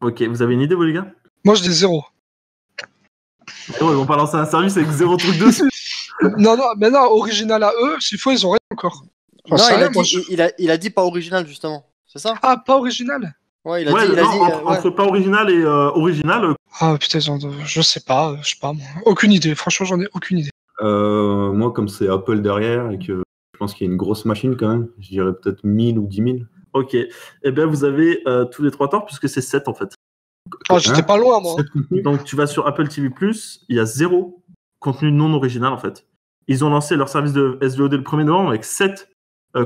Ok, vous avez une idée, vous les gars? Moi, je dis 0. Ils vont pas lancer un service avec 0 truc dessus. non, mais non, original à eux, s'il faut, ils ont rien encore. Non, il a dit pas original, justement. C'est ça? Ah, pas original? Ouais, il a dit entre pas original et original. Ah, putain, je sais pas, moi. Aucune idée, franchement, j'en ai aucune idée. Moi, comme c'est Apple derrière et que je pense qu'il y a une grosse machine quand même, je dirais peut-être 1000 ou 10 000. Ok, eh bien vous avez tous les 3 torts puisque c'est 7 en fait. Ah, j'étais pas loin, moi. Donc tu vas sur Apple TV+, il y a 0 contenu non original en fait. Ils ont lancé leur service de SVOD le 1er novembre avec 7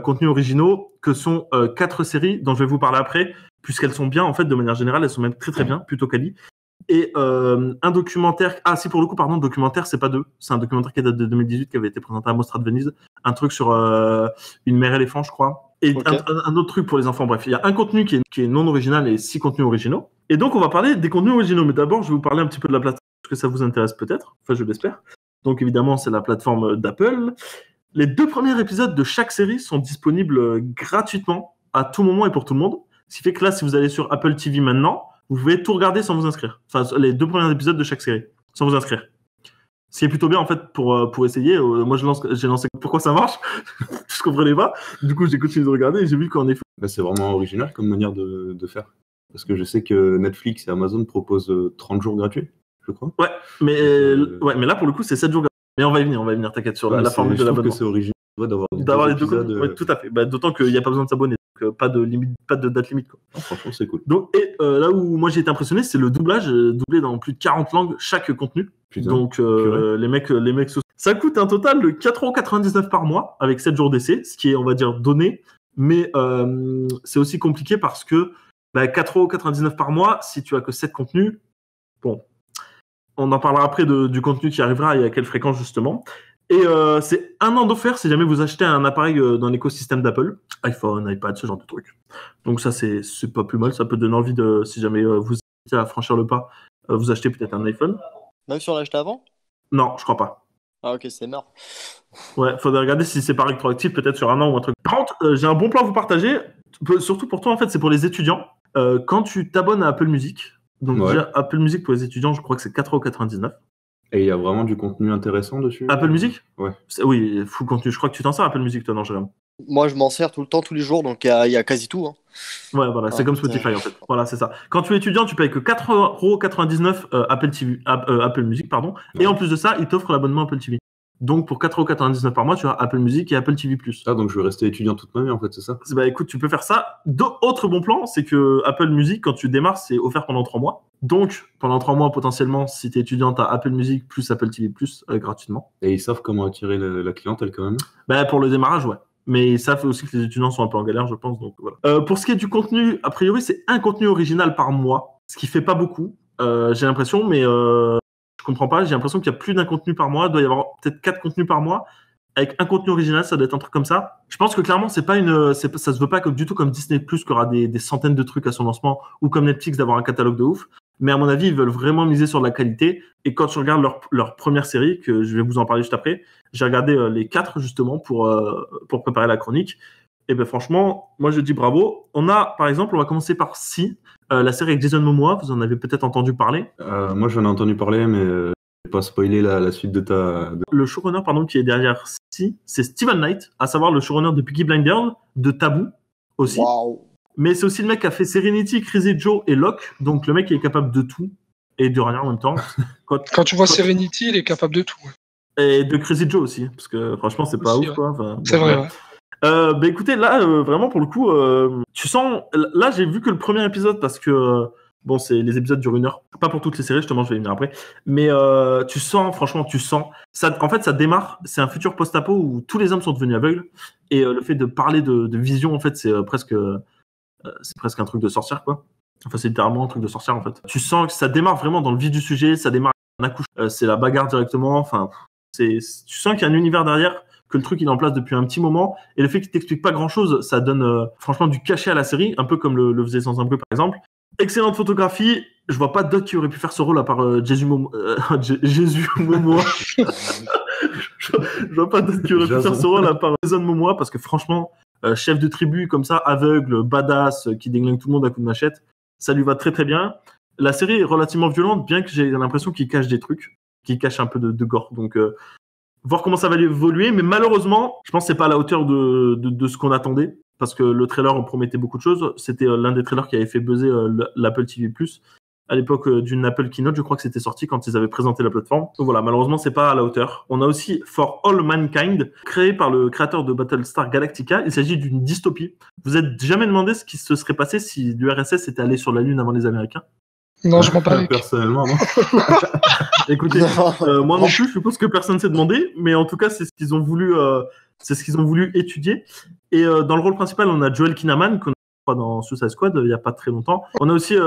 contenus originaux que sont 4 séries dont je vais vous parler après puisqu'elles sont bien en fait de manière générale, elles sont même très très bien, plutôt quali. Et un documentaire. Ah, si, pour le coup, pardon, documentaire, c'est pas 2. C'est un documentaire qui date de 2018, qui avait été présenté à Mostra de Venise. Un truc sur une mère éléphant, je crois. Et un autre truc pour les enfants. Bref, il y a un contenu qui est non original et 6 contenus originaux. Et donc, on va parler des contenus originaux. Mais d'abord, je vais vous parler un petit peu de la plateforme, parce que ça vous intéresse peut-être. Enfin, je l'espère. Donc, évidemment, c'est la plateforme d'Apple. Les 2 premiers épisodes de chaque série sont disponibles gratuitement à tout moment et pour tout le monde. Ce qui fait que là, si vous allez sur Apple TV maintenant, vous pouvez tout regarder sans vous inscrire. Enfin, les 2 premiers épisodes de chaque série, sans vous inscrire. Ce qui est plutôt bien, en fait, pour essayer. Moi, j'ai lancé pourquoi ça marche. Je comprenais pas. Du coup, j'ai continué de regarder et j'ai vu qu'en effet... c'est vraiment original comme manière de faire. Parce que je sais que Netflix et Amazon proposent 30 jours gratuits, je crois. Ouais, mais là, pour le coup, c'est 7 jours gratuits. Mais on va y venir, t'inquiète, sur la formule de l'abonnement. Je trouve que c'est original d'avoir les 2 épisodes. Ouais, tout à fait. D'autant qu'il n'y a pas besoin de s'abonner. Donc, pas de date limite. Quoi. Franchement, c'est cool. Donc, là où moi j'ai été impressionné, c'est le doublage, doublé dans plus de 40 langues chaque contenu. Putain, donc, les mecs, ça coûte un total de 4,99€ par mois avec 7 jours d'essai, ce qui est, on va dire, donné. Mais c'est aussi compliqué parce que 4,99€ par mois, si tu as que 7 contenus, bon, on en parlera après du contenu qui arrivera et à quelle fréquence justement. Et c'est 1 an d'offert si jamais vous achetez un appareil dans l'écosystème d'Apple, iPhone, iPad, ce genre de trucs. Donc ça, c'est pas plus mal. Ça peut donner envie de, si jamais vous hésitez à franchir le pas, vous achetez peut-être un iPhone. Même si on l'a acheté avant ? Non, je crois pas. Ah ok, c'est mort. Ouais, faudrait regarder si c'est pas rétroactif, peut-être sur 1 an ou un truc. Par contre, j'ai un bon plan à vous partager, surtout pour toi, en fait, c'est pour les étudiants. Quand tu t'abonnes à Apple Music, donc déjà, Apple Music pour les étudiants, je crois que c'est 4,99€. Et il y a vraiment du contenu intéressant dessus. Apple Music ? Ouais. Oui, full contenu. Je crois que tu t'en sers Apple Music, toi, non, Jérôme ? Moi, je m'en sers tout le temps, tous les jours, donc il y a quasi tout. Hein. Ouais, voilà, c'est comme Spotify en fait. Voilà, c'est ça. Quand tu es étudiant, tu payes que 4,99€ Apple Music, pardon. Ouais. Et en plus de ça, ils t'offrent l'abonnement Apple TV. Donc pour 4,99€ par mois, tu as Apple Music et Apple TV+. Ah, donc je vais rester étudiant toute ma vie en fait, c'est ça ? Écoute, tu peux faire ça. Autre bon plan, c'est que Apple Music, quand tu démarres, c'est offert pendant 3 mois. Donc pendant 3 mois, potentiellement, si tu es étudiant, tu as Apple Music plus Apple TV+, gratuitement. Et ils savent comment attirer la clientèle quand même ? Pour le démarrage, ouais. Mais ça fait aussi que les étudiants sont un peu en galère, je pense. Donc voilà. Pour ce qui est du contenu, a priori, c'est un contenu original par mois, ce qui fait pas beaucoup. J'ai l'impression, mais je comprends pas. J'ai l'impression qu'il y a plus d'un contenu par mois. Il doit y avoir peut-être 4 contenus par mois avec un contenu original. Ça doit être un truc comme ça. Je pense que clairement, ça se veut pas du tout comme Disney+, qui aura des centaines de trucs à son lancement, ou comme Netflix d'avoir un catalogue de ouf. Mais à mon avis, ils veulent vraiment miser sur de la qualité. Et quand tu regardes leur première série, que je vais vous en parler juste après, j'ai regardé les 4 justement pour préparer la chronique. Et franchement, moi je dis bravo. On a, par exemple, on va commencer par Si, la série avec Jason Momoa. Vous en avez peut-être entendu parler. Moi j'en ai entendu parler, mais je vais pas spoiler la suite de ta... Le showrunner qui est derrière Si, c'est Steven Knight, à savoir le showrunner de Peaky Blinders, de Taboo aussi. Waouh. Mais c'est aussi le mec qui a fait Serenity, Crazy Joe et Locke. Donc le mec qui est capable de tout et de rien en même temps. Quand tu vois Serenity, il est capable de tout. Et de Crazy Joe aussi, parce que franchement, c'est pas ouf, quoi. Enfin, c'est vrai, ouais. Écoutez, là, vraiment, pour le coup, tu sens... Là, j'ai vu que le premier épisode, parce que, c'est les épisodes durent 1 heure. Pas pour toutes les séries, justement, je vais y venir après. Mais tu sens. Ça, en fait, ça démarre. C'est un futur post-apo où tous les hommes sont devenus aveugles. Et le fait de parler de vision, en fait, c'est presque un truc de sorcière, quoi. Enfin, c'est littéralement un truc de sorcière, en fait. Tu sens que ça démarre vraiment dans le vif du sujet. Ça démarre d'un coup. C'est la bagarre directement. Enfin, tu sens qu'il y a un univers derrière, que le truc il est en place depuis un petit moment, et le fait qu'il t'explique pas grand chose, ça donne franchement du cachet à la série, un peu comme le faisait Sans un bruit par exemple. Excellente photographie, je vois pas d'autres qui auraient pu faire ce rôle à part Jésus Momoa. Je vois pas d'autres qui auraient pu faire ce rôle à part Jason Momoa, parce que franchement, chef de tribu comme ça, aveugle, badass, qui déglingue tout le monde à coups de machette, ça lui va très très bien. La série est relativement violente, bien que j'ai l'impression qu'il cache des trucs, qu'il cache un peu de gore, donc voir comment ça va évoluer, mais malheureusement, je pense que c'est pas à la hauteur de ce qu'on attendait, parce que le trailer, on promettait beaucoup de choses. C'était l'un des trailers qui avait fait buzzer l'Apple TV+. À l'époque d'une Apple Keynote, je crois que c'était sorti quand ils avaient présenté la plateforme. Donc voilà, malheureusement, c'est pas à la hauteur. On a aussi For All Mankind, créé par le créateur de Battlestar Galactica. Il s'agit d'une dystopie. Vous êtes jamais demandé ce qui se serait passé si l'URSS était allé sur la Lune avant les Américains ? Non, je m'en parle. Personnellement, non. Écoutez, moi non plus, je suppose que personne ne s'est demandé, mais en tout cas, c'est ce qu'ils ont voulu étudier. Et dans le rôle principal, on a Joel Kinnaman, qu'on a dans Suicide Squad il n'y a pas très longtemps. On a aussi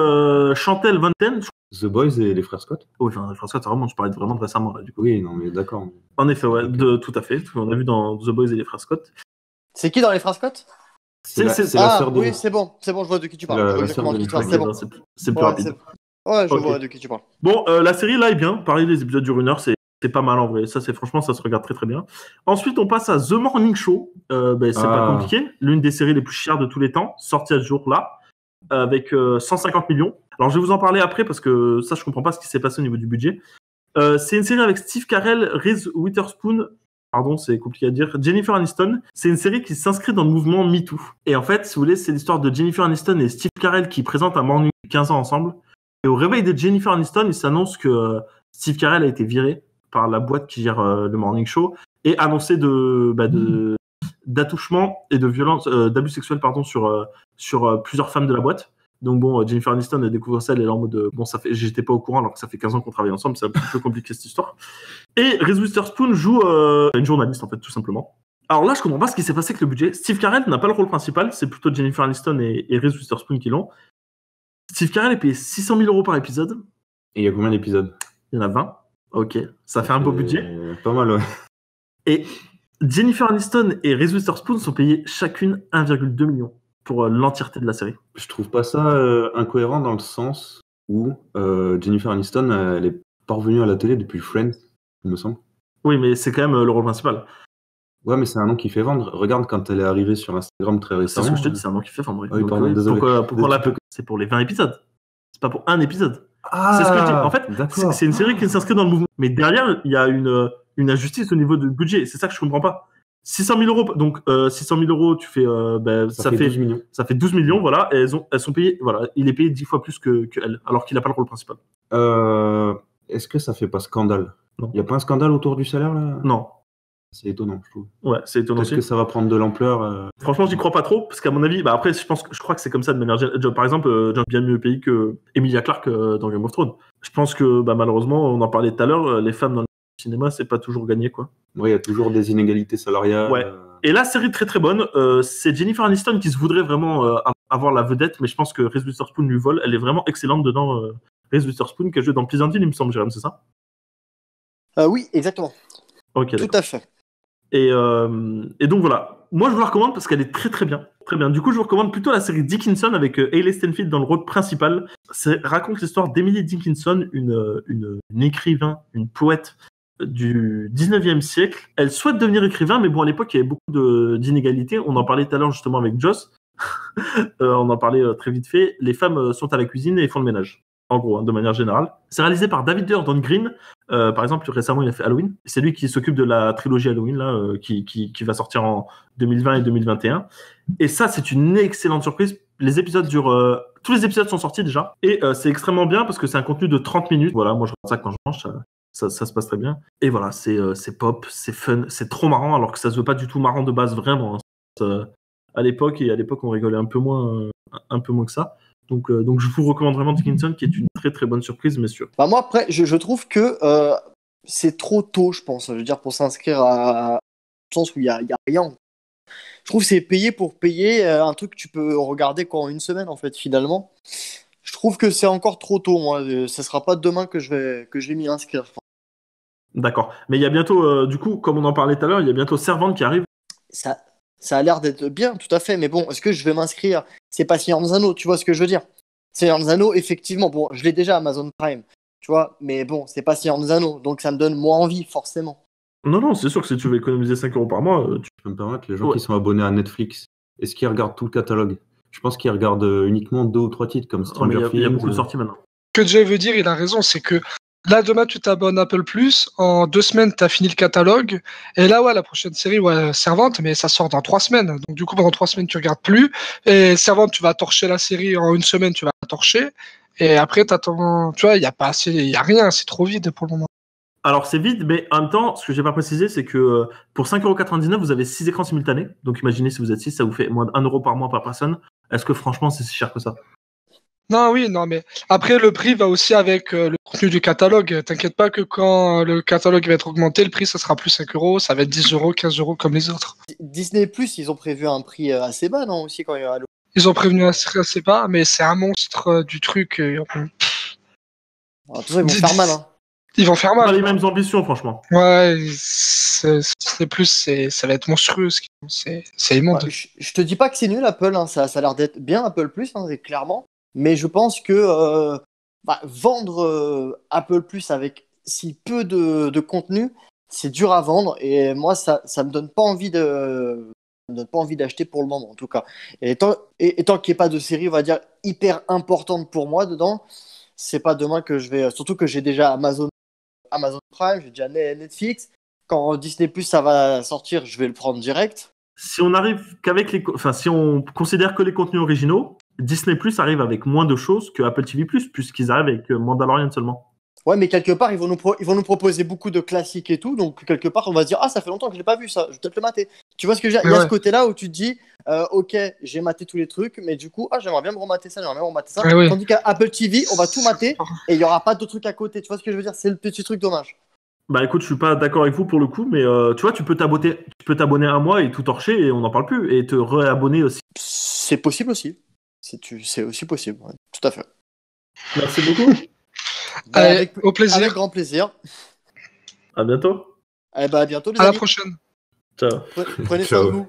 Chantel Van Ten, The Boys et les frères Scott. Oui, enfin, les frères Scott, vraiment, je parlais vraiment de récemment, là, du coup. Oui, non, mais d'accord. En effet, ouais, tout à fait. On a vu dans The Boys et les frères Scott. C'est qui dans les frères Scott? C'est la sœur de... Oui, c'est bon, je vois de qui tu parles. Je vois exactement de qui tu parles, c'est bon. C'est plus rapide. Ouais, je vois de qui tu parles. Bon, la série, là, est bien. Pareil, les épisodes durent 1 heure, c'est pas mal en vrai. Ça, franchement, ça se regarde très très bien. Ensuite, on passe à The Morning Show. C'est pas compliqué. L'une des séries les plus chères de tous les temps, sortie à ce jour-là, avec 150 millions. Alors, je vais vous en parler après parce que ça, je comprends pas ce qui s'est passé au niveau du budget. C'est une série avec Steve Carell, Reese Witherspoon, pardon, c'est compliqué à dire, Jennifer Aniston. C'est une série qui s'inscrit dans le mouvement MeToo. Et en fait, si vous voulez, c'est l'histoire de Jennifer Aniston et Steve Carell qui présentent un morning 15 ans ensemble. Et au réveil de Jennifer Aniston, il s'annonce que Steve Carell a été viré par la boîte qui gère le morning show et annoncé d'attouchement et de violence, d'abus sexuels sur plusieurs femmes de la boîte. Donc bon, Jennifer Aniston a découvert ça, elle est en mode j'étais pas au courant alors que ça fait 15 ans qu'on travaille ensemble, c'est un petit peu compliqué cette histoire. Et Reese Witherspoon joue une journaliste en fait, tout simplement. Alors là, je comprends pas ce qui s'est passé avec le budget. Steve Carell n'a pas le rôle principal, c'est plutôt Jennifer Aniston et Reese Witherspoon qui l'ont. Steve Carell est payé 600 000 € par épisode. Et il y a combien d'épisodes? Il y en a 20. Ok, ça fait un beau budget. Pas mal, ouais. Et Jennifer Aniston et Reese Witherspoon sont payés chacune 1,2 million pour l'entièreté de la série. Je trouve pas ça incohérent dans le sens où Jennifer Aniston, elle est parvenue à la télé depuis Friends, il me semble. Oui, mais c'est quand même le rôle principal. Ouais, mais c'est un nom qui fait vendre. Regarde quand elle est arrivée sur Instagram très récemment. C'est ce que je te dis, c'est un nom qui fait vendre. Oui, pardon, désolé. Pourquoi la c'est pour les 20 épisodes. C'est pas pour un épisode. Ah, c'est ce que je dis. En fait, c'est une série qui s'inscrit dans le mouvement. Mais derrière, il y a une injustice au niveau du budget. C'est ça que je comprends pas. 600 000 €, donc 600 000 €, tu fais, ça fait 12 millions. Ça fait 12 millions, voilà. Et elles sont payées, voilà. Il est payé 10 fois plus que elle, alors qu'il n'a pas le rôle principal. Est-ce que ça fait pas scandale? Non. Il n'y a pas un scandale autour du salaire là? Non. C'est étonnant, je trouve. Ouais, c'est étonnant. Est-ce que ça va prendre de l'ampleur? Franchement, j'y crois pas trop, parce qu'à mon avis, après, je crois que c'est comme ça de manière générale. Par exemple, j'ai bien mieux payé que Emilia Clarke dans Game of Thrones. Je pense que malheureusement, on en parlait tout à l'heure, les femmes dans le cinéma, c'est pas toujours gagné, quoi. Ouais, il y a toujours des inégalités salariales. Ouais. Et la série très très bonne, c'est Jennifer Aniston qui se voudrait vraiment avoir la vedette, mais je pense que Reese Witherspoon lui vole. Elle est vraiment excellente dedans. Reese Witherspoon qui a joué dans Pleasantville, il me semble, Jérôme, c'est ça? Oui, exactement. Ok. Tout à fait. Et donc voilà, moi je vous la recommande parce qu'elle est très très bien. Très bien. Du coup, je vous recommande plutôt la série Dickinson avec Hailey Steinfeld dans le rôle principal. Ça raconte l'histoire d'Emily Dickinson, une écrivain, une poète du 19e siècle. Elle souhaite devenir écrivain, mais bon, à l'époque, il y avait beaucoup d'inégalités. On en parlait tout à l'heure justement avec Joss. On en parlait très vite fait. Les femmes sont à la cuisine et font le ménage. En gros, de manière générale. C'est réalisé par David Gordon Green. Par exemple, récemment, il a fait Halloween. C'est lui qui s'occupe de la trilogie Halloween, là, qui va sortir en 2020 et 2021. Et ça, c'est une excellente surprise. Les épisodes durent... tous les épisodes sont sortis déjà. Et c'est extrêmement bien parce que c'est un contenu de 30 minutes. Voilà, moi, je regarde ça quand je mange. Ça se passe très bien. Et voilà, c'est pop, c'est fun, c'est trop marrant, alors que ça se veut pas du tout marrant de base, vraiment. À l'époque, on rigolait un peu moins que ça. Donc je vous recommande vraiment Dickinson, qui est une très très bonne surprise, messieurs. Moi, après, je trouve que c'est trop tôt, je pense. Je veux dire, pour s'inscrire à le sens où il y a rien. Je trouve que c'est payer pour payer un truc que tu peux regarder qu'en une semaine, en fait, finalement. Je trouve que c'est encore trop tôt, moi. Ce sera pas demain que je vais m'y inscrire. D'accord. Mais il y a bientôt, du coup, comme on en parlait tout à l'heure, il y a bientôt Servante qui arrive. Ça a l'air d'être bien, tout à fait. Mais bon, est-ce que je vais m'inscrire? C'est pas Seigneur des Anneaux, tu vois ce que je veux dire? Seigneur des Anneaux, effectivement, bon, je l'ai déjà Amazon Prime, tu vois, mais bon, c'est pas Seigneur des Anneaux, donc ça me donne moins envie, forcément. Non, c'est sûr que si tu veux économiser 5 € par mois, tu peux me permettre, les gens qui sont abonnés à Netflix, est-ce qu'ils regardent tout le catalogue? Je pense qu'ils regardent uniquement 2 ou 3 titres comme Stranger Things. Il y a beaucoup de sorties maintenant. Ce que Jay veut dire, il a raison, c'est que là, demain, tu t'abonnes à Apple+, en 2 semaines, tu as fini le catalogue, et là, ouais, la prochaine série, ouais, Servante, mais ça sort dans 3 semaines, donc du coup, pendant 3 semaines, tu regardes plus, et Servante, tu vas torcher la série en 1 semaine, tu vas la torcher, et après, t'attends, tu vois, il y a rien, c'est trop vide pour le moment. Alors, c'est vide, mais en même temps, ce que j'ai pas précisé, c'est que pour 5,99 €, vous avez 6 écrans simultanés, donc imaginez si vous êtes 6, ça vous fait moins de 1 € par mois par personne. Est-ce que franchement, c'est si cher que ça? Non, oui, non, mais après, le prix va aussi avec le contenu du catalogue. T'inquiète pas que quand le catalogue va être augmenté, le prix, ça sera plus 5 €, ça va être 10 €, 15 € comme les autres. Disney+, ils ont prévu un prix assez bas, non, aussi, quand il y a Halo. Ils ont prévenu assez bas, mais c'est un monstre du truc. Alors, tout ça, ils vont faire mal. Hein. Ils vont faire mal. Pas les mêmes ambitions, franchement. Ouais, c'est plus, ça va être monstrueux. C'est immonde. Ouais, je te dis pas que c'est nul Apple, hein, ça a l'air d'être bien Apple Plus, hein, clairement. Mais je pense que vendre Apple Plus avec si peu de contenu, c'est dur à vendre. Et moi, ça me donne pas envie d'acheter pour le moment, en tout cas. Et tant qu'il n'y ait pas de série, on va dire, hyper importante pour moi dedans, c'est pas demain que je vais. Surtout que j'ai déjà Amazon Prime, j'ai déjà Netflix. Quand Disney Plus ça va sortir, je vais le prendre direct. Si on arrive si on considère que les contenus originaux, Disney Plus arrive avec moins de choses que Apple TV Plus, puisqu'ils arrivent avec Mandalorian seulement. Ouais, mais quelque part, ils vont nous proposer beaucoup de classiques et tout, donc quelque part, on va se dire, ah, ça fait longtemps que je l'ai pas vu, ça, je vais peut-être le mater. Tu vois ce que je veux dire ? Il y a ce côté-là où tu te dis, ok, j'ai maté tous les trucs, mais du coup, j'aimerais bien me remater ça, Tandis qu'à Apple TV, on va tout mater et il y aura pas d'autres trucs à côté. Tu vois ce que je veux dire ? C'est le petit truc dommage. Bah écoute, je suis pas d'accord avec vous pour le coup, mais tu vois, tu peux t'abonner un mois et tout torcher et on n'en parle plus, et te réabonner aussi. C'est possible aussi. C'est aussi possible, ouais. Tout à fait. Merci beaucoup. Allez, au plaisir. Avec grand plaisir. À bientôt. À bientôt, les amis. À la prochaine. Ciao. Prenez soin de vous.